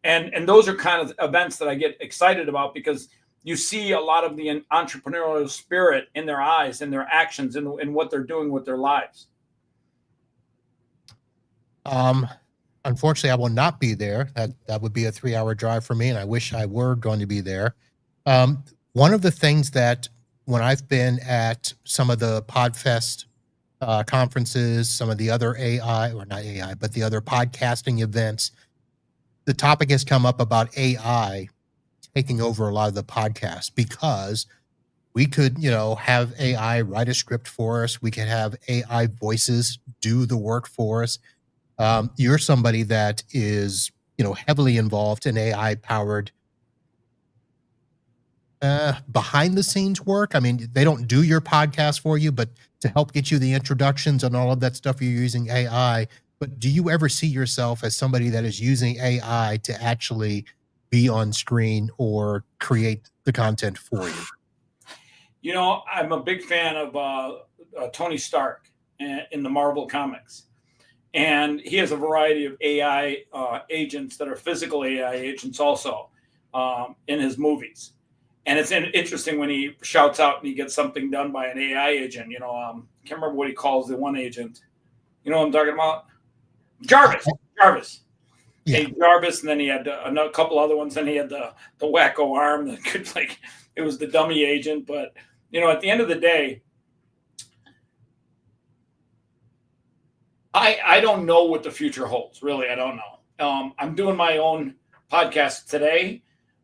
[SPEAKER 2] And those are kind of events that I get excited about because you see a lot of the entrepreneurial spirit in their eyes, in their actions, in what they're doing with their lives.
[SPEAKER 1] Unfortunately, I will not be there. That would be a 3-hour drive for me, and I wish I were going to be there. One of the things that when I've been at some of the PodFest conferences, some of the other AI, or not AI, but the other podcasting events, the topic has come up about AI taking over a lot of the podcasts because we could, have AI write a script for us. We could have AI voices do the work for us. You're somebody that is, heavily involved in AI powered behind the scenes work. I mean, they don't do your podcast for you, but to help get you the introductions and all of that stuff, you're using AI. But do you ever see yourself as somebody that is using AI to actually be on screen or create the content for you?
[SPEAKER 2] I'm a big fan of Tony Stark in the Marvel comics. And he has a variety of AI agents that are physical AI agents also in his movies. And it's interesting when he shouts out and he gets something done by an AI agent. I can't remember what he calls the one agent. You know what I'm talking about? Jarvis.
[SPEAKER 1] Yeah.
[SPEAKER 2] Hey, Jarvis, and then he had a couple other ones. Then he had the wacko arm that could it was the dummy agent. But at the end of the day, I don't know what the future holds. Really, I don't know. I'm doing my own podcast today,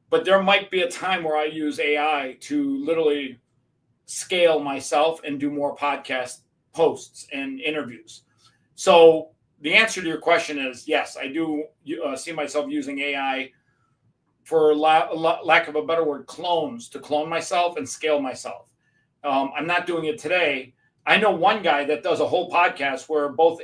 [SPEAKER 2] but there might be a time where I use AI to literally scale myself and do more podcast posts and interviews. So the answer to your question is yes, I do see myself using AI for lack of a better word, clones, to clone myself and scale myself. I'm not doing it today. I know one guy that does a whole podcast where both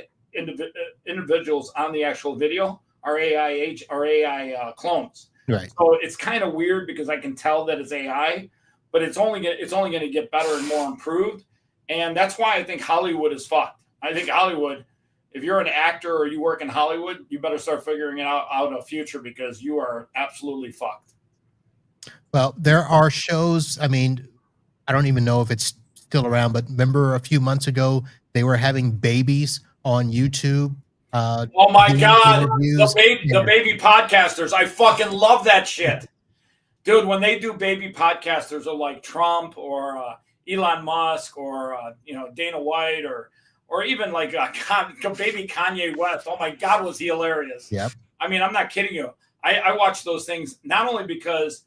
[SPEAKER 2] individuals on the actual video are AI clones.
[SPEAKER 1] Right.
[SPEAKER 2] So it's kind of weird because I can tell that it's AI, but it's only going to get better and more improved. And that's why I think Hollywood is fucked. I think Hollywood, if you're an actor or you work in Hollywood, you better start figuring out a future because you are absolutely fucked.
[SPEAKER 1] Well, there are shows. I mean, I don't even know if it's still around, but remember a few months ago, they were having babies on YouTube.
[SPEAKER 2] Oh my God, the baby podcasters. I fucking love that shit. Dude, when they do baby podcasters are like Trump or Elon Musk or Dana White or even like baby Kanye West. Oh my God, was he hilarious?
[SPEAKER 1] Yep.
[SPEAKER 2] I mean, I'm not kidding you. I watch those things not only because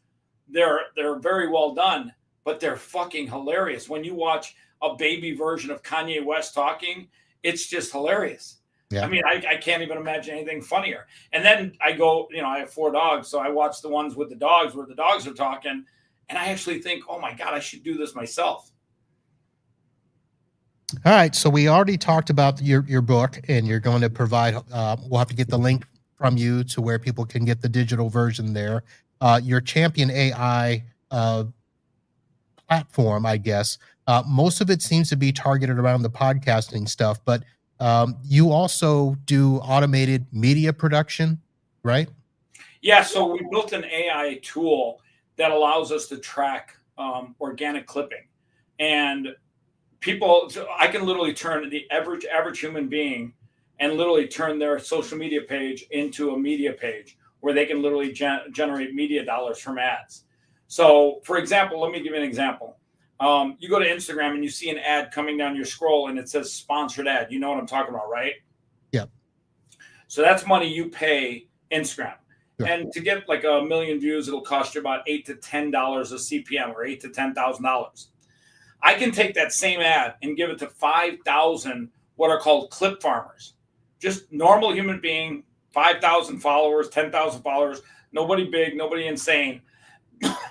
[SPEAKER 2] they're very well done, but they're fucking hilarious. When you watch a baby version of Kanye West talking, it's just hilarious. Yeah. I mean, I can't even imagine anything funnier. And then I go, I have 4 dogs, so I watch the ones with the dogs where the dogs are talking, and I actually think, oh my God, I should do this myself.
[SPEAKER 1] All right, so we already talked about your book, and you're going to provide. We'll have to get the link from you to where people can get the digital version there. Your Champion AI platform, I guess. Most of it seems to be targeted around the podcasting stuff, but you also do automated media production, right?
[SPEAKER 2] Yeah, so we built an AI tool that allows us to track organic clipping. And I can literally turn the average human being and literally turn their social media page into a media page where they can literally generate media dollars from ads. So, for example, let me give you an example. You go to Instagram and you see an ad coming down your scroll and it says sponsored ad. You know what I'm talking about, right?
[SPEAKER 1] Yep.
[SPEAKER 2] So that's money you pay Instagram. Yep. And to get like 1 million views, it'll cost you about $8 to $10 a CPM or $8,000 to $10,000. I can take that same ad and give it to 5,000 what are called clip farmers. Just normal human being, 5,000 followers, 10,000 followers, nobody big, nobody insane.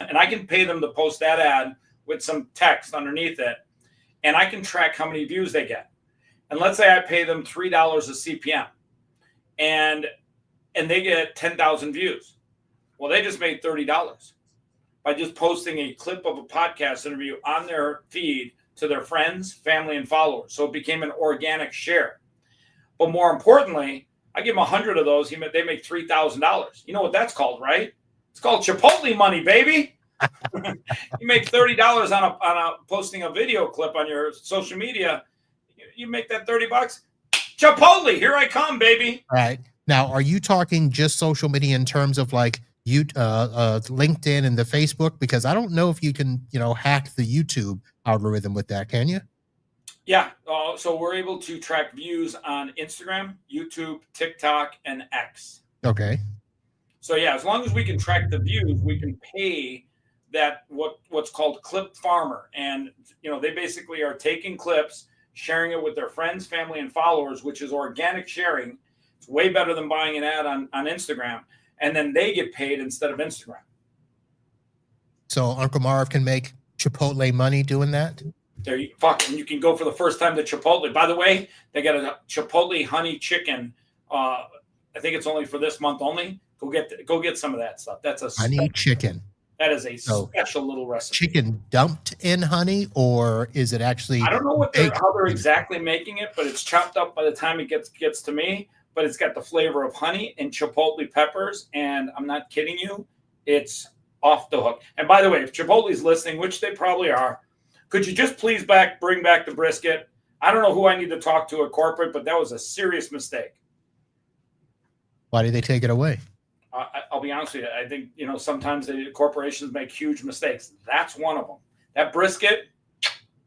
[SPEAKER 2] And I can pay them to post that ad with some text underneath it, and I can track how many views they get. And let's say I pay them $3 a CPM, and they get 10,000 views. Well, they just made $30 by just posting a clip of a podcast interview on their feed to their friends, family, and followers. So it became an organic share. But more importantly, I give them 100 of those. They make $3,000. You know what that's called, right? It's called Chipotle money, baby. You make $30 on a posting a video clip on your social media. You make that $30. Chipotle, here I come, baby.
[SPEAKER 1] All right. Now, are you talking just social media in terms of like LinkedIn and the Facebook? Because I don't know if you can, hack the YouTube algorithm with that. Can you?
[SPEAKER 2] Yeah. So we're able to track views on Instagram, YouTube, TikTok, and X.
[SPEAKER 1] Okay.
[SPEAKER 2] So yeah, as long as we can track the views, we can pay that what's called clip farmer. And they basically are taking clips, sharing it with their friends, family, and followers, which is organic sharing. It's way better than buying an ad on Instagram. And then they get paid instead of Instagram.
[SPEAKER 1] So Uncle Marv can make Chipotle money doing that?
[SPEAKER 2] There you can go for the first time to Chipotle. By the way, they got a Chipotle honey chicken. I think it's only for this month only. Go get some of that stuff. That's a
[SPEAKER 1] honey chicken.
[SPEAKER 2] That is a special little recipe.
[SPEAKER 1] Chicken dumped in honey, or is it actually?
[SPEAKER 2] I don't know how they're exactly making it, but it's chopped up by the time it gets to me. But it's got the flavor of honey and chipotle peppers, and I'm not kidding you, it's off the hook. And by the way, if Chipotle's listening, which they probably are, could you just please bring back the brisket? I don't know who I need to talk to at corporate, but that was a serious mistake.
[SPEAKER 1] Why did they take it away?
[SPEAKER 2] I'll be honest with you. I think, sometimes the corporations make huge mistakes. That's one of them. That brisket,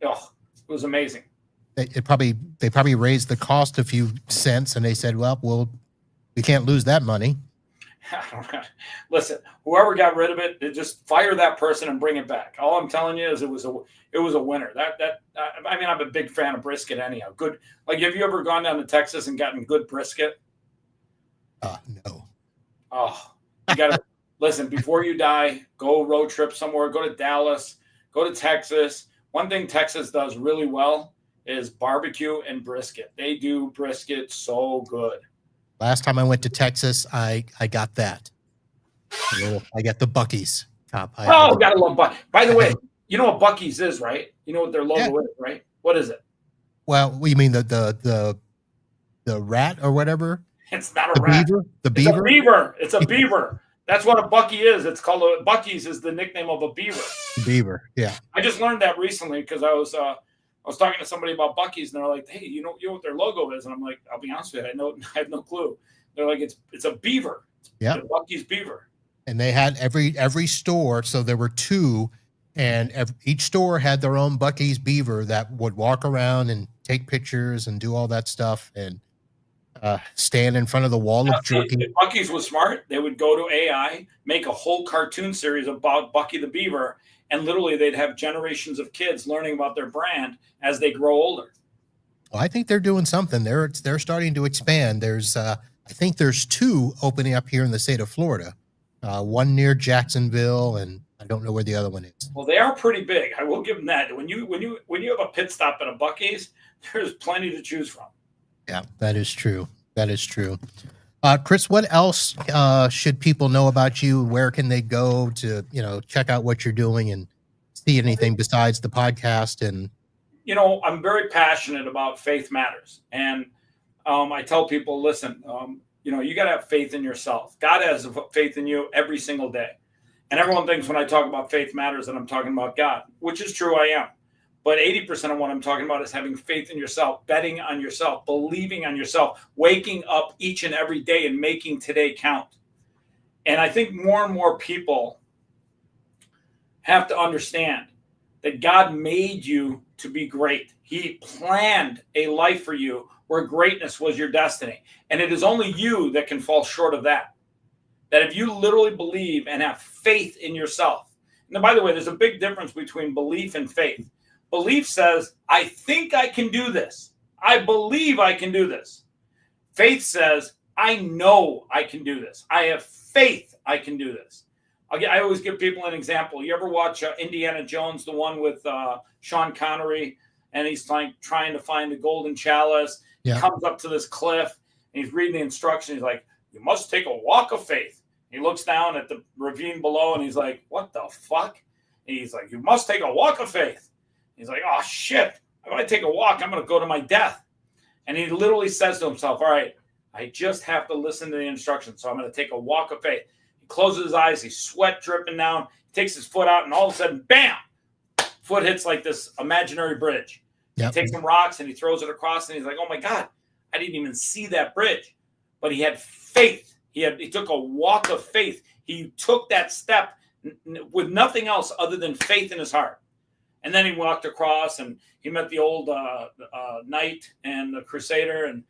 [SPEAKER 2] it was amazing.
[SPEAKER 1] They probably raised the cost a few cents, and they said, well, we can't lose that money.
[SPEAKER 2] Listen, whoever got rid of it, just fire that person and bring it back. All I'm telling you is it was a winner. I'm a big fan of brisket anyhow. Good. Like, have you ever gone down to Texas and gotten good brisket?
[SPEAKER 1] No.
[SPEAKER 2] Oh, you gotta listen, before you die, go road trip somewhere, go to Dallas, go to Texas. One thing Texas does really well is barbecue and brisket. They do brisket so good.
[SPEAKER 1] Last time I went to Texas, I got that. I got the Buc-ee's top.
[SPEAKER 2] Gotta love Buc. By the way, you know what Buc-ee's is, right? You know what their logo is, right? What is it?
[SPEAKER 1] Well, you mean the rat or whatever?
[SPEAKER 2] It's not a rat.
[SPEAKER 1] Beaver? The beaver?
[SPEAKER 2] It's a beaver. It's a beaver. That's what a Buc-ee is. It's called Buc-ee's is the nickname of a beaver.
[SPEAKER 1] Beaver, yeah.
[SPEAKER 2] I just learned that recently because I was talking to somebody about Buc-ee's, and they're like, "Hey, you know what their logo is?" And I'm like, "I'll be honest with you, I have no clue." They're like, "It's a beaver."
[SPEAKER 1] Yeah,
[SPEAKER 2] Buc-ee's beaver.
[SPEAKER 1] And they had every store, so there were two, and each store had their own Buc-ee's beaver that would walk around and take pictures and do all that stuff and stand in front of the wall of jerky.
[SPEAKER 2] If Buc-ee's was smart, they would go to AI, make a whole cartoon series about Buc-ee the beaver, and literally they'd have generations of kids learning about their brand as they grow older.
[SPEAKER 1] Well, I think they're doing something. They're starting to expand. There's I think there's two opening up here in the state of Florida. One near Jacksonville, and I don't know where the other one is.
[SPEAKER 2] Well, they are pretty big. I will give them that. When you have a pit stop at a Buc-ee's, there's plenty to choose from.
[SPEAKER 1] Yeah, that is true. That is true. Chris, what else should people know about you? Where can they go to, check out what you're doing and see anything besides the podcast? And
[SPEAKER 2] I'm very passionate about faith matters, and I tell people, listen, you got to have faith in yourself. God has faith in you every single day, and everyone thinks when I talk about faith matters that I'm talking about God, which is true. I am. But 80% of what I'm talking about is having faith in yourself, betting on yourself, believing on yourself, waking up each and every day and making today count. And I think more and more people have to understand that God made you to be great. He planned a life for you where greatness was your destiny. And it is only you that can fall short of that. That if you literally believe and have faith in yourself. And by the way, there's a big difference between belief and faith. Belief says, I think I can do this. I believe I can do this. Faith says, I know I can do this. I have faith I can do this. I always give people an example. You ever watch Indiana Jones, the one with Sean Connery, and he's like trying to find the golden chalice. Yeah. He comes up to this cliff, and he's reading the instructions. He's like, you must take a walk of faith. He looks down at the ravine below, and he's like, what the fuck? And he's like, you must take a walk of faith. He's like, oh, shit. If I take a walk, I'm going to go to my death. And he literally says to himself, all right, I just have to listen to the instructions. So I'm going to take a walk of faith. He closes his eyes. He's sweat dripping down. He takes his foot out, and all of a sudden, bam, foot hits like this imaginary bridge. Yep. He takes some rocks, and he throws it across, and he's like, oh, my God, I didn't even see that bridge. But he had faith. He took a walk of faith. He took that step with nothing else other than faith in his heart. And then he walked across, and he met the old knight and the crusader. And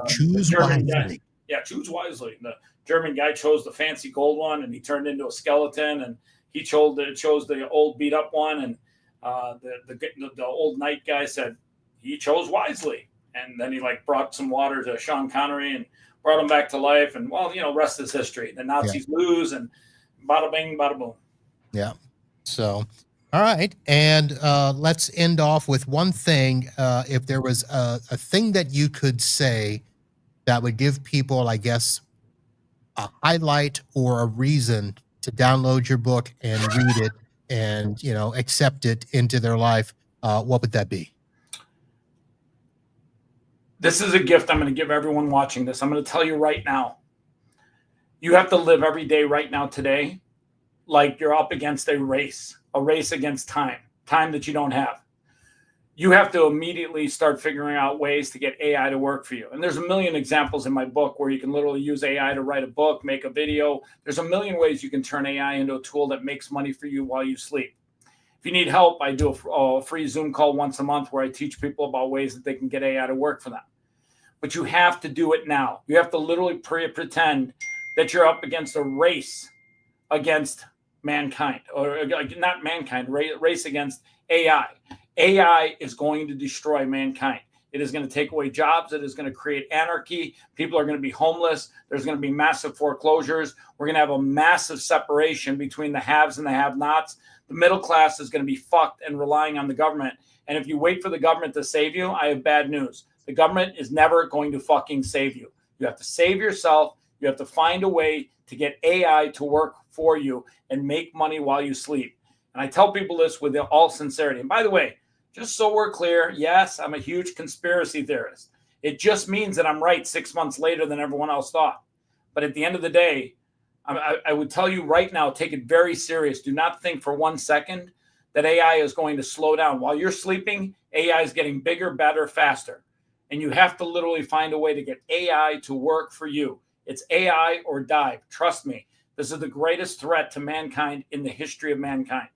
[SPEAKER 1] choose wisely.
[SPEAKER 2] Choose wisely. The German guy chose the fancy gold one, and he turned into a skeleton. And he chose the old beat up one. And the old knight guy said he chose wisely. And then he brought some water to Sean Connery and brought him back to life. And rest is history. The Nazis lose, and bada bing, bada boom.
[SPEAKER 1] Yeah. So. All right. And let's end off with one thing. If there was a thing that you could say that would give people, I guess, a highlight or a reason to download your book and read it and, accept it into their life, what would that be?
[SPEAKER 2] This is a gift I'm going to give everyone watching this. I'm going to tell you right now. You have to live every day right now today like you're up against a race against time that you don't have. You have to immediately start figuring out ways to get AI to work for you. And there's a million examples in my book where you can literally use AI to write a book, make a video. There's a million ways you can turn AI into a tool that makes money for you while you sleep. If you need help, I do a free Zoom call once a month where I teach people about ways that they can get AI to work for them. But you have to do it now. You have to literally pretend that you're up against a race against mankind, or not mankind, race against AI. AI is going to destroy mankind. It is going to take away jobs. It is going to create anarchy. People are going to be homeless. There's going to be massive foreclosures. We're going to have a massive separation between the haves and the have-nots. The middle class is going to be fucked and relying on the government. And if you wait for the government to save you, I have bad news. The government is never going to fucking save you. You have to save yourself. You have to find a way to get AI to work for you and make money while you sleep. And I tell people this with all sincerity. And by the way, just so we're clear, yes, I'm a huge conspiracy theorist. It just means that I'm right 6 months later than everyone else thought. But at the end of the day, I would tell you right now, take it very serious. Do not think for 1 second that AI is going to slow down. While you're sleeping, AI is getting bigger, better, faster. And you have to literally find a way to get AI to work for you. It's AI or die. Trust me, this is the greatest threat to mankind in the history of mankind.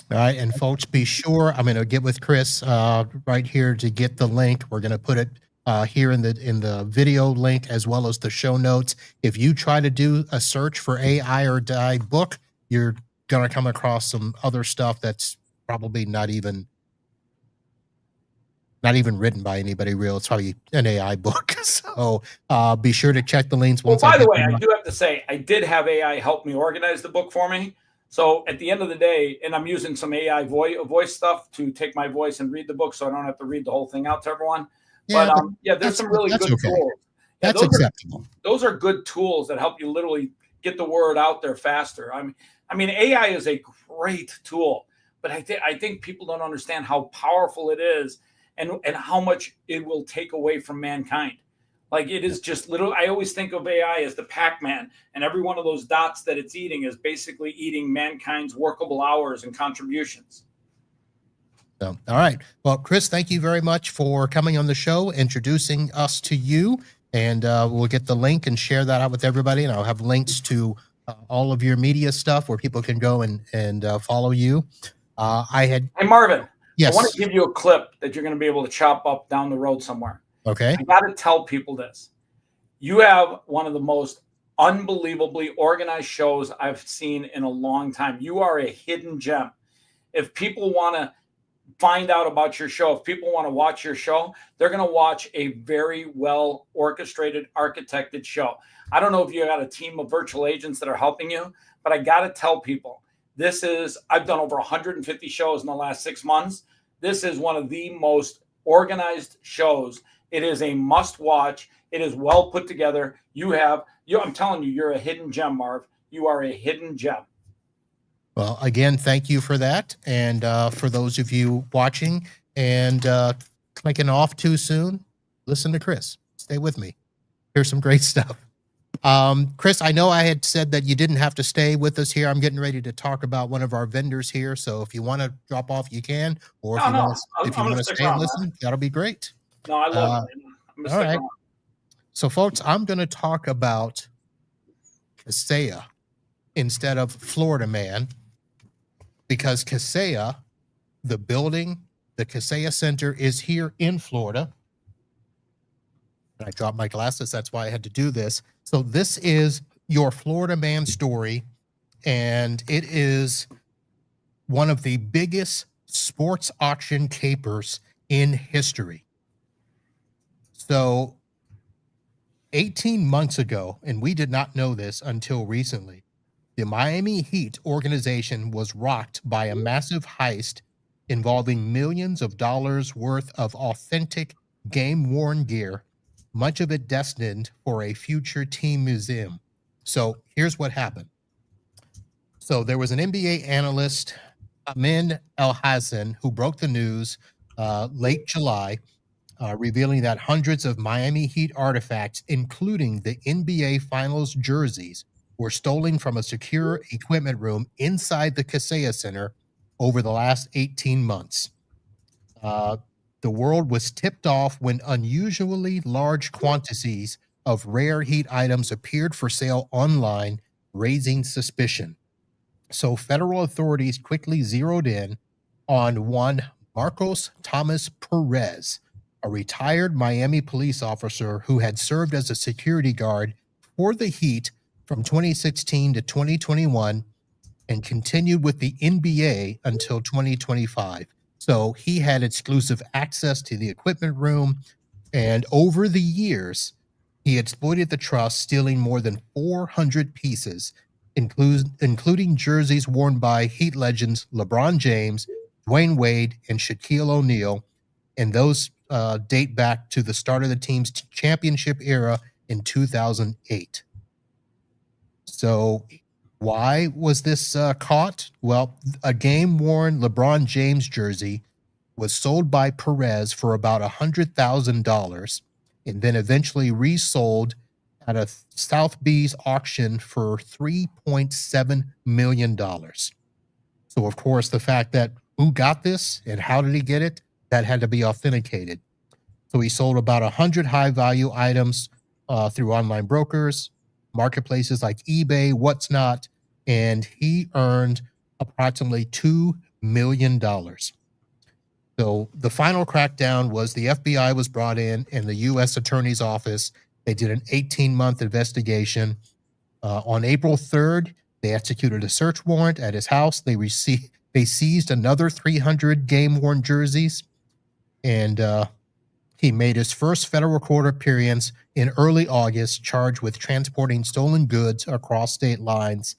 [SPEAKER 1] All right, and folks, be sure, I'm going to get with Chris right here to get the link. We're going to put it here in the video link as well as the show notes. If you try to do a search for AI or die book, you're going to come across some other stuff that's probably not even written by anybody real. It's probably an AI book. So be sure to check the links.
[SPEAKER 2] Well, by the way, I do have to say, I did have AI help me organize the book for me. So at the end of the day, and I'm using some AI voice stuff to take my voice and read the book so I don't have to read the whole thing out to everyone.
[SPEAKER 1] Yeah,
[SPEAKER 2] but yeah, there's some really good tools. Yeah,
[SPEAKER 1] that's acceptable.
[SPEAKER 2] Those are good tools that help you literally get the word out there faster. I mean, AI is a great tool, but I think people don't understand how powerful it is and how much it will take away from mankind. Like, it is just little. I always think of AI as the Pac-Man, and every one of those dots that it's eating is basically eating mankind's workable hours and contributions.
[SPEAKER 1] So, all right. Well, Chris, thank you very much for coming on the show, introducing us to you, and we'll get the link and share that out with everybody, and I'll have links to all of your media stuff where people can go and follow you.
[SPEAKER 2] Hey, Marvin.
[SPEAKER 1] Yes.
[SPEAKER 2] I want to give you a clip that you're going to be able to chop up down the road somewhere.
[SPEAKER 1] Okay.
[SPEAKER 2] I got to tell people this. You have one of the most unbelievably organized shows I've seen in a long time. You are a hidden gem. If people want to find out about your show, if people want to watch your show, they're going to watch a very well orchestrated, architected show. I don't know if you got a team of virtual agents that are helping you, but I got to tell people, I've done over 150 shows in the last 6 months. This is one of the most organized shows. It is a must watch. It is well put together. I'm telling you, you're a hidden gem, Marv. You are a hidden gem.
[SPEAKER 1] Well, again, thank you for that. And for those of you watching and clicking off too soon, listen to Chris. Stay with me. Here's some great stuff. Chris, I know I had said that you didn't have to stay with us here. I'm getting ready to talk about one of our vendors here. So if you want to drop off, you can. Or if you want to stay and listen, that'll be great.
[SPEAKER 2] No, I love it. All right.
[SPEAKER 1] So, folks, I'm going to talk about Kaseya instead of Florida Man, because Kaseya, the building, the Kaseya Center is here in Florida. And I dropped my glasses. That's why I had to do this. So this is your Florida Man story, and it is one of the biggest sports auction capers in history. So 18 months ago, and we did not know this until recently, the Miami Heat organization was rocked by a massive heist involving millions of dollars worth of authentic game-worn gear, much of it destined for a future team museum. So here's what happened. So there was an NBA analyst, Amin El-Hassan, who broke the news late July, revealing that hundreds of Miami Heat artifacts, including the NBA Finals jerseys, were stolen from a secure equipment room inside the Kaseya Center over the last 18 months. The world was tipped off when unusually large quantities of rare heat items appeared for sale online, raising suspicion. So federal authorities quickly zeroed in on one Marcos Thomas Perez, a retired Miami police officer who had served as a security guard for the Heat from 2016 to 2021 and continued with the NBA until 2025. So he had exclusive access to the equipment room. And over the years, he exploited the trust, stealing more than 400 pieces, including jerseys worn by Heat legends LeBron James, Dwayne Wade, and Shaquille O'Neal. And those date back to the start of the team's championship era in 2008. So why was this caught? Well, a game-worn LeBron James jersey was sold by Perez for about $100,000 and then eventually resold at a Sotheby's auction for $3.7 million. So, of course, the fact that who got this and how did he get it, that had to be authenticated. So he sold about 100 high-value items through online brokers, marketplaces like eBay, What's Not, and he earned approximately $2 million. So the final crackdown was the FBI was brought in and the U.S. Attorney's Office. They did an 18-month investigation. On April 3rd, they executed a search warrant at his house. They seized another 300 game-worn jerseys, and he made his first federal court appearance in early August, charged with transporting stolen goods across state lines.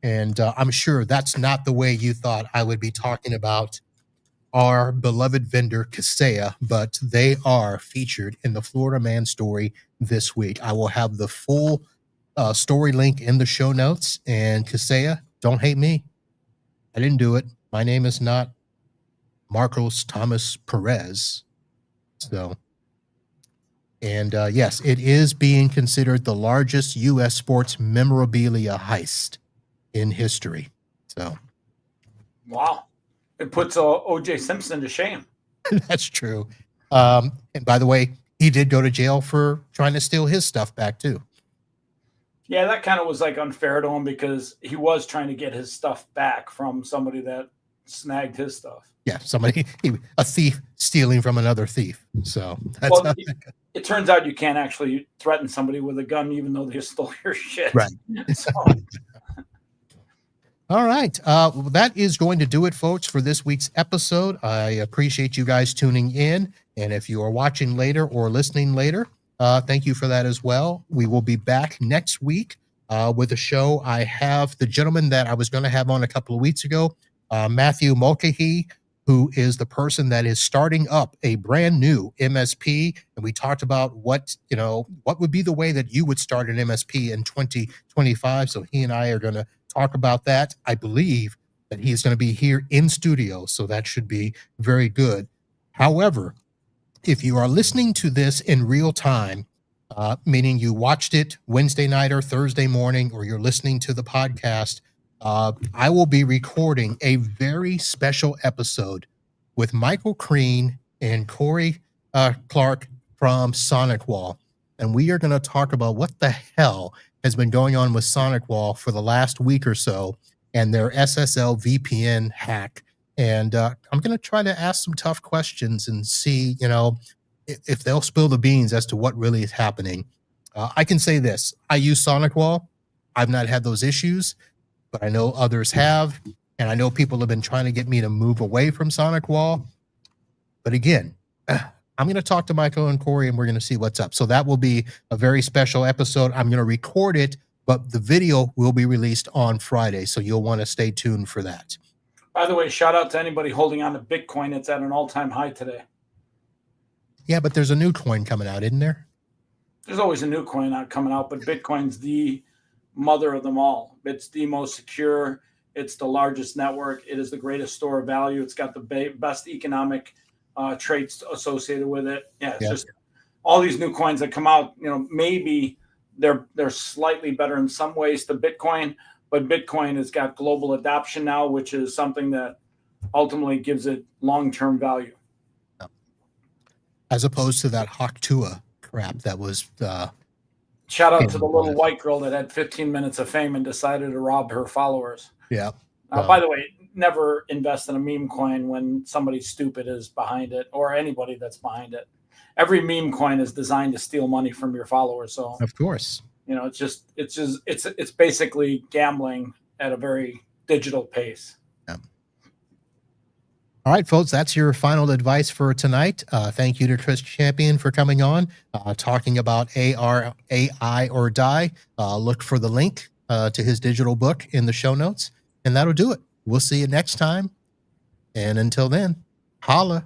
[SPEAKER 1] And I'm sure that's not the way you thought I would be talking about our beloved vendor, Kaseya, but they are featured in the Florida Man story this week. I will have the full story link in the show notes. And Kaseya, don't hate me. I didn't do it. My name is not Marcos Thomas Perez. So, and yes, it is being considered the largest U.S. sports memorabilia heist in history. So,
[SPEAKER 2] wow, it puts O.J. Simpson to shame.
[SPEAKER 1] That's true. And by the way, he did go to jail for trying to steal his stuff back too.
[SPEAKER 2] Yeah, that kind of was like unfair to him because he was trying to get his stuff back from somebody that snagged his stuff.
[SPEAKER 1] Yeah, a thief stealing from another thief. So that's
[SPEAKER 2] well, it turns out you can't actually threaten somebody with a gun even though they stole your shit.
[SPEAKER 1] Right.
[SPEAKER 2] So.
[SPEAKER 1] All right. Well, that is going to do it, folks, for this week's episode. I appreciate you guys tuning in. And if you are watching later or listening later, thank you for that as well. We will be back next week with a show. I have the gentleman that I was going to have on a couple of weeks ago, Matthew Mulcahy, who is the person that is starting up a brand new MSP. And we talked about what would be the way that you would start an MSP in 2025. So he and I are going to talk about that. I believe that he's going to be here in studio, so that should be very good. However, if you are listening to this in real time, meaning you watched it Wednesday night or Thursday morning, or you're listening to the podcast, I will be recording a very special episode with Michael Crean and Corey Clark from Sonic Wall. And we are going to talk about what the hell has been going on with Sonic Wall for the last week or so and their SSL VPN hack. And I'm going to try to ask some tough questions and see, if they'll spill the beans as to what really is happening. I can say this. I use Sonic Wall. I've not had those issues, but I know others have. And I know people have been trying to get me to move away from Sonic Wall. But again, I'm going to talk to Michael and Corey, and we're going to see what's up. So that will be a very special episode. I'm going to record it, but the video will be released on Friday. So you'll want to stay tuned for that.
[SPEAKER 2] By the way, shout out to anybody holding on to Bitcoin. It's at an all-time high today.
[SPEAKER 1] Yeah, but there's a new coin coming out, isn't there?
[SPEAKER 2] There's always a new coin coming out, but Bitcoin's the mother of them all. It's the most secure. It's the largest network. It is the greatest store of value. It's got the best economic traits associated with it. Yeah, it's just all these new coins that come out, maybe they're slightly better in some ways to Bitcoin, but Bitcoin has got global adoption now, which is something that ultimately gives it long-term value.
[SPEAKER 1] As opposed to that Haktua crap that was.
[SPEAKER 2] Shout out to the little white girl that had 15 minutes of fame and decided to rob her followers.
[SPEAKER 1] Yeah.
[SPEAKER 2] By the way, never invest in a meme coin when somebody stupid is behind it, or anybody that's behind it. Every meme coin is designed to steal money from your followers. So
[SPEAKER 1] of course,
[SPEAKER 2] it's basically gambling at a very digital pace.
[SPEAKER 1] Yeah. All right, folks, that's your final advice for tonight. Thank you to Chris Champion for coming on, talking about AI or Die. Look for the link to his digital book in the show notes, and that'll do it. We'll see you next time. And until then, holla.